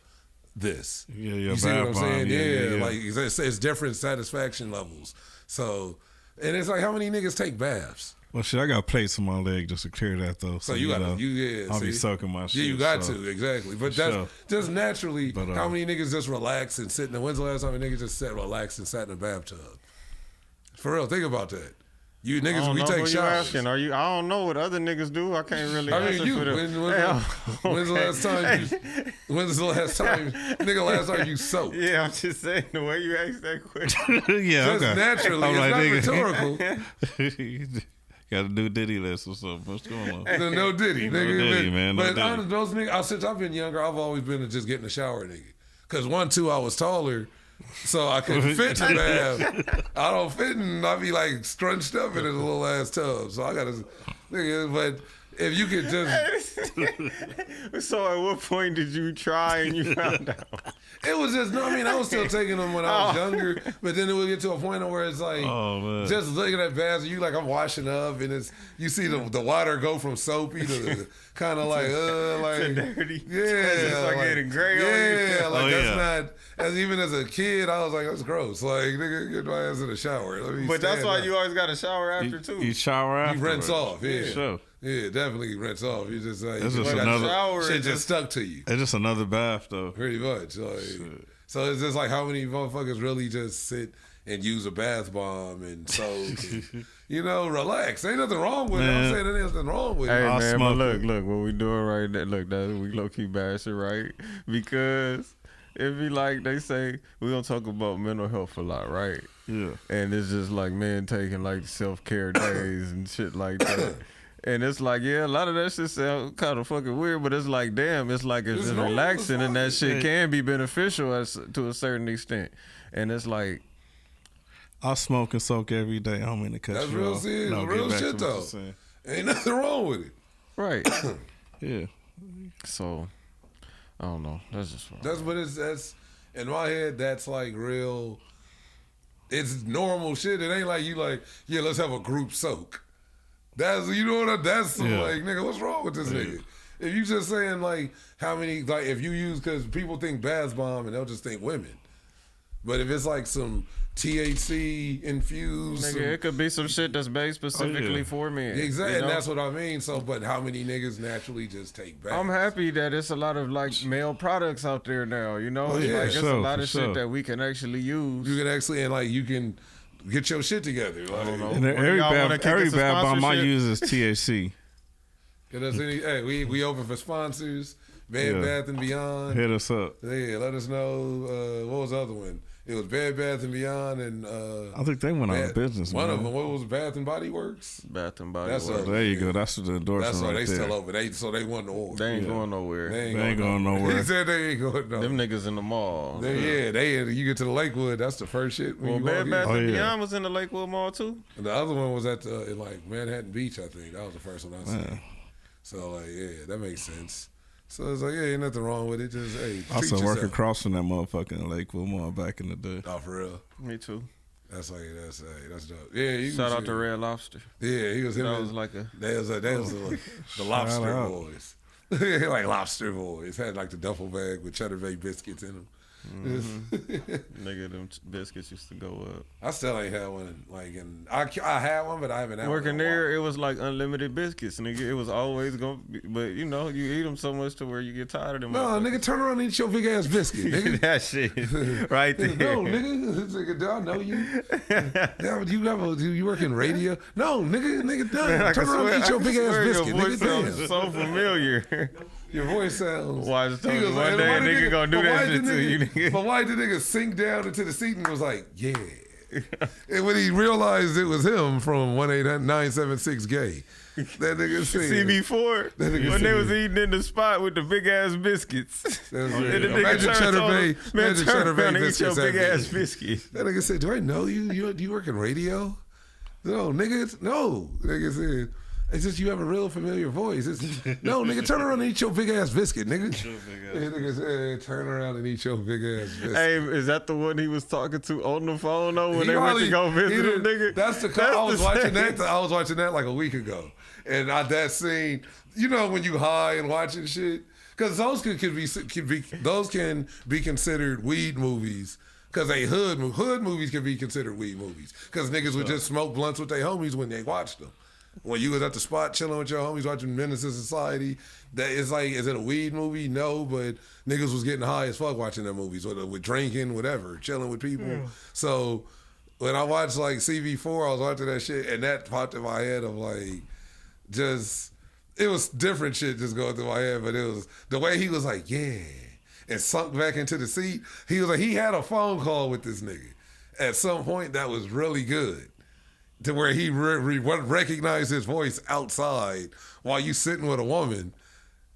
this.
Yeah,
You see what I'm saying?
Yeah.
Like it's different satisfaction levels. So, and it's like, how many niggas take baths?
Well, shit, I got plates on my leg just to clear that though.
So you gotta, I'll
be soaking my shit.
Yeah, you got
so.
to, exactly. But that's just naturally,
But,
how many niggas just relax and sit in the, when's the last time a nigga just relaxed and sat in a bathtub? For real, think about that. You niggas, we take showers.
Asking. I don't know what other niggas do. I can't really answer for them.
When's the last time last time you soaked?
Yeah, I'm just saying, the way you asked that question.
Yeah,
just naturally, it's not rhetorical.
Got a new Diddy list or something. What's going on?
No Diddy, nigga.
No Diddy, man. No
But
Diddy.
honest, those niggas, since I've been younger, I've always been to just get in the shower, nigga. Because 1, 2, I was taller, so I couldn't fit in the bath. I don't fit in, I be like scrunched up in a little ass tub. So I got to, nigga, but if you could just.
So at what point did you try and you found out?
It was just, no, I mean, I was still taking them when I was younger, but then it would get to a point where it's like, just looking at baths, you like, I'm washing up, and it's, you see the water go from soapy to kind of like,
to dirty.
Yeah.
It's just like getting gray on you.
Yeah, like that's not, even as a kid, I was like, that's gross. Like, nigga, get my ass in the shower.
But that's why you always got a shower after, too.
You shower after.
You rinse off, yeah.
Sure.
Yeah, definitely rinse off. You just like,
It's just another
shower.
Shit just stuck to you.
It's just another bath, though.
Pretty much. Like, so it's just like, how many motherfuckers really just sit and use a bath bomb and soak and, relax. Ain't nothing wrong with it. I'm saying there ain't nothing wrong with it.
Hey,
I'll
man, but
smoke
look, what we doing right there, look, that we low-key bashing, right? Because it be like, they say, we gonna talk about mental health a lot, right?
Yeah.
And it's just like men taking like self-care days and shit like that. And it's like, yeah, a lot of that shit sound kind of fucking weird, but it's like, damn, it's like it's just relaxing, and that shit can be beneficial to a certain extent. And it's like,
I smoke and soak every day. I don't mean to cut
That's
you
real
off.
shit.
No,
Real
get back
shit
to what
though.
you're saying.
Ain't nothing wrong with it.
right.
Yeah.
So, I don't know. That's just fun.
That's in my head. That's like real. It's normal shit. It ain't like you like, yeah, let's have a group soak. That's that's some like, nigga, what's wrong with this nigga? If you just saying like how many, like if you use, because people think bath bomb and they'll just think women. But if it's like some THC infused,
Nigga, it could be some shit that's made specifically for men.
Exactly, and that's what I mean. So, but how many niggas naturally just take baths?
I'm happy that it's a lot of like male products out there now.
yeah.
Like it's a lot of
sure.
shit that we can actually use.
You can actually, and like you can get your shit together. Like,
I don't know.
And every bath bomb I use is THC.
Get us any, hey, we open for sponsors. Bed Bath and Beyond.
Hit us up.
Yeah, let us know. What was the other one? It was Bed Bath and Beyond, and
I think they went out of business.
One
man.
of them, what was Bath and Body Works?
Bath and Body
That's
Works.
There you go. That's the endorsement.
That's why
right
they
there.
still over. So they won the award.
They ain't going nowhere.
They
ain't going nowhere.
He said they ain't going nowhere.
Them niggas in the mall.
You get to the Lakewood. That's the first shit.
Well, Bed Bath and Beyond was in the Lakewood Mall too.
And the other one was at in like Manhattan Beach, I think. That was the first one I seen. So like, yeah, that makes sense. So it's like, yeah, ain't nothing wrong with it. Just hey,
I used to work across from that motherfucking Lakewood Mall back in the day.
Oh, for real?
Me too.
That's dope. Yeah,
shout out to Red Lobster.
Yeah, he was him.
That was like a.
They was the Lobster Boys. Like Lobster Boys had like the duffel bag with Cheddar Bay biscuits in them.
Nigga, them biscuits used to go up.
I still ain't had one. Like, and I had one, but I haven't had one.
Working there, it was like unlimited biscuits, nigga. It was always gonna be, but you know, you eat them so much to where you get tired of them.
No, nigga, turn around and eat your big ass biscuit, nigga.
That shit, right there.
No, nigga, nigga, do I know you? You work in radio? No, nigga,
Man,
turn around and eat your big ass biscuit,
your voice
nigga.
sounds so familiar.
Your voice sounds.
Why just told you one day a nigga gonna do that shit to you, nigga?
But why did the nigga sink down into the seat and was like, yeah? And when he realized it was him from 1-800-976-GAY, that nigga said
CB4 when they was eating in the spot with the big ass biscuits. And the nigga turned around and eat your big ass biscuit.
That nigga said, "Do I know you? You work in radio?" No, nigga, no. Nigga said, "It's just you have a real familiar voice." No, nigga, turn around and eat your big ass biscuit, nigga. Nigga said, "Turn around and eat your big ass biscuit."
Hey, is that the one he was talking to on the phone though when they went to go visit him, nigga?
I was watching that. I was watching that like a week ago, and that scene, you know, when you high and watching shit, because those can be considered weed movies. Because hood movies can be considered weed movies. Because niggas would just smoke blunts with their homies when they watched them. When you was at the spot chilling with your homies watching Menace to Society, that is like, is it a weed movie? No, but niggas was getting high as fuck watching them movies, with drinking, whatever, chilling with people. Yeah. So when I watched like CV4, I was watching that shit, and that popped in my head of like, just, it was different shit just going through my head, but it was the way he was like, yeah, and sunk back into the seat. He was like, he had a phone call with this nigga at some point that was really good. To where he recognized his voice outside while you sitting with a woman.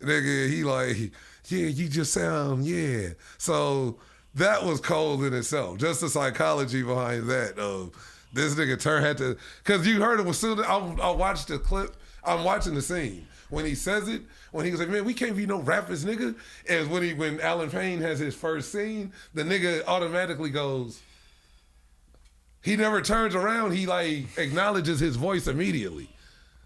Nigga, he like, yeah, you just sound, yeah. So that was cold in itself. Just the psychology behind that of this nigga had to, because you heard him as soon as I watched the clip, I'm watching the scene. When he says it, when he was like, man, we can't be no rappers, nigga. And when Alan Payne has his first scene, the nigga automatically goes, he never turns around. He like acknowledges his voice immediately.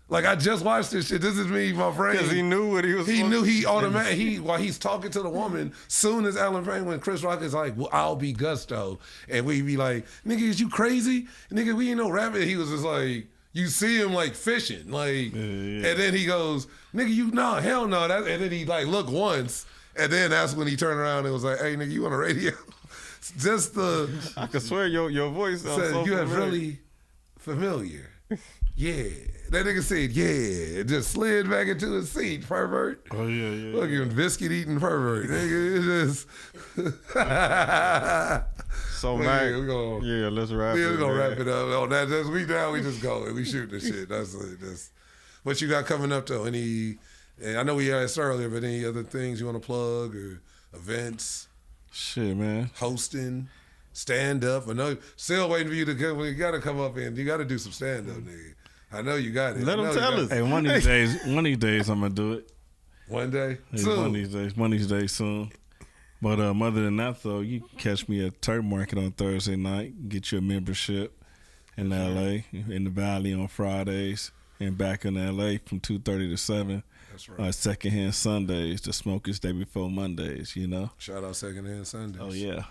Like, I just watched this shit. This is me, my friend.
Because he knew what he was.
He knew he automatically. While he's talking to the woman, soon as Alan Payne, when Chris Rock is like, well, I'll be Gusto, and we be like, nigga, is you crazy? Nigga, we ain't no rapper. He was just like, you see him like fishing, like, and then he goes, nigga, hell no. And then he like look once, and then that's when he turned around and was like, hey, nigga, you on the radio? Just the,
I can swear your voice sounds so
you
familiar.
have really familiar. Yeah. That nigga said, yeah. Just slid back into his seat, pervert.
Oh, yeah.
Fucking biscuit eating pervert. Nigga, it's just.
So, Mac, let's wrap it.
We're going to wrap it up. On that, we just go. We shoot the shit. That's what you got coming up, though. And I know we asked earlier, but any other things you want to plug or events?
Shit, man.
Hosting, stand up. I know, still waiting for you to come. You got to come up and you got to do some stand up, nigga. I know you got it.
Let them tell us.
Hey, one of these days I'm gonna do it.
One day?
Hey,
soon.
One of these days soon. But other than that, though, you can catch me at Turf Market on Thursday night. Get you a membership in L.A., in the Valley on Fridays, and back in L.A. from 2:30 to 7.
That's right.
Secondhand Sundays, the Smokers Day Before Mondays, you know?
Shout out Secondhand Sundays.
Oh, yeah.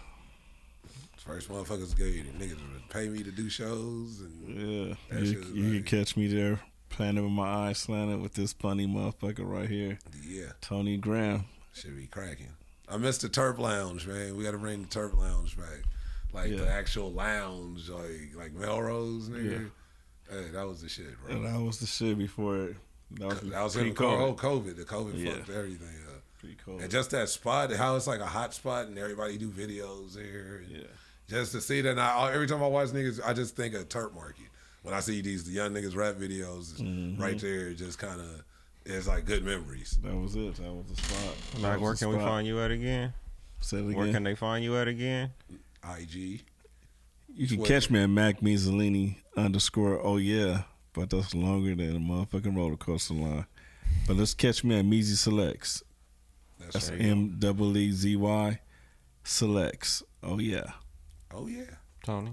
First motherfuckers gave niggas would pay me to do shows. And
yeah. You can catch me there playing with my eyes slanted with this funny motherfucker right here.
Yeah.
Tony Graham.
Should be cracking. I missed the Turf Lounge, man. We got to bring the Turf Lounge back. Like the actual lounge, like Melrose, nigga. Yeah. Hey, that was the shit, bro.
And that was the shit before it. That was
in the whole COVID. The COVID fucked everything up.
Pre-COVID.
And just that spot, how it's like a hot spot and everybody do videos there. And just to see that, every time I watch niggas, I just think of Turf Market. When I see the young niggas rap videos, right there, it just kind of, it's like good memories.
That was it. That was the spot.
Like, where can we find you at again?
Say it again.
Where can they find you at again?
IG.
You can catch me at Maccmeezaleeny _ oh yeah, but that's longer than a motherfucking roller coaster line. But let's catch me at Meezy Selects. That's right. MEEZY Selects. Oh yeah.
Oh yeah.
Tony.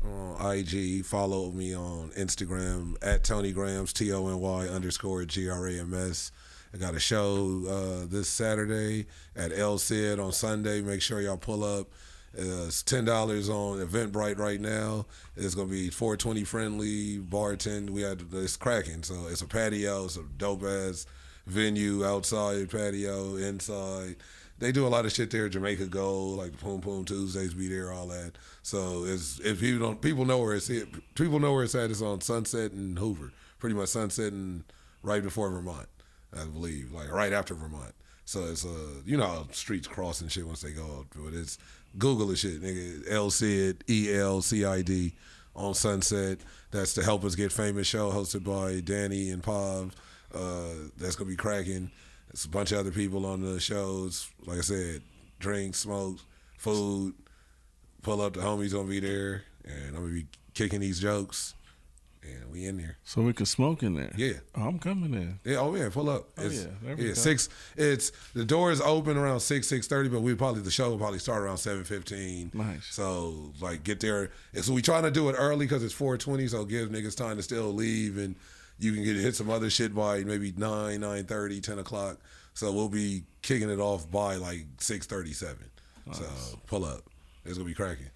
On IG, follow me on Instagram at Tony Grams, TONY _GRAMS. I got a show this Saturday at El Cid on Sunday. Make sure y'all pull up. It's $10 on Eventbrite right now. It's gonna be 420 friendly, bartend. It's cracking. So it's a patio. It's a dope ass venue, outside patio, inside. They do a lot of shit there. Jamaica Gold, like the Poom Poom Tuesdays be there, all that. So if people know where it's at. People know where it's at. It's on Sunset and Hoover, pretty much Sunset and right before Vermont, I believe, like right after Vermont. So it's streets cross and shit once they go, but it's Google the shit, nigga. El Cid, ELCID on Sunset. That's the Help Us Get Famous show hosted by Danny and Pav. That's gonna be cracking. It's a bunch of other people on the shows. Like I said, drinks, smokes, food. Pull up, the homies gonna be there, and I'm gonna be kicking these jokes. And we in there.
So we can smoke in there?
Yeah.
Oh, I'm coming in.
Yeah, pull up.
There we go.
6. The doors open around 6:30, but the show will probably start around 7:15.
Nice.
So get there. And so we trying to do it early because it's 4:20, so give niggas time to still leave, and you can hit some other shit by maybe 9:30, 10 o'clock. So we'll be kicking it off by like 6:37. Nice. So pull up. It's gonna be cracking.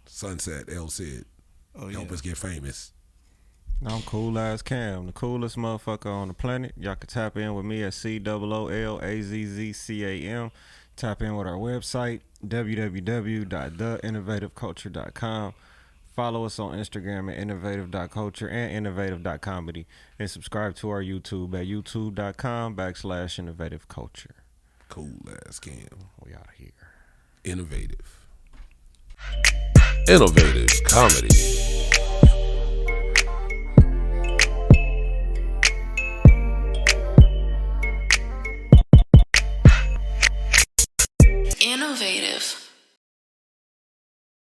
Sunset, El Cid. Help us get famous.
I'm Cool Ass Cam, the coolest motherfucker on the planet. Y'all can tap in with me at COOLAZZCAM. Tap in with our website, www.theinnovativeculture.com. Follow us on Instagram at innovative.culture and innovative.comedy. And subscribe to our YouTube at youtube.com/innovativeculture.
Cool Ass Cam.
We out here.
Innovative comedy.
Innovative.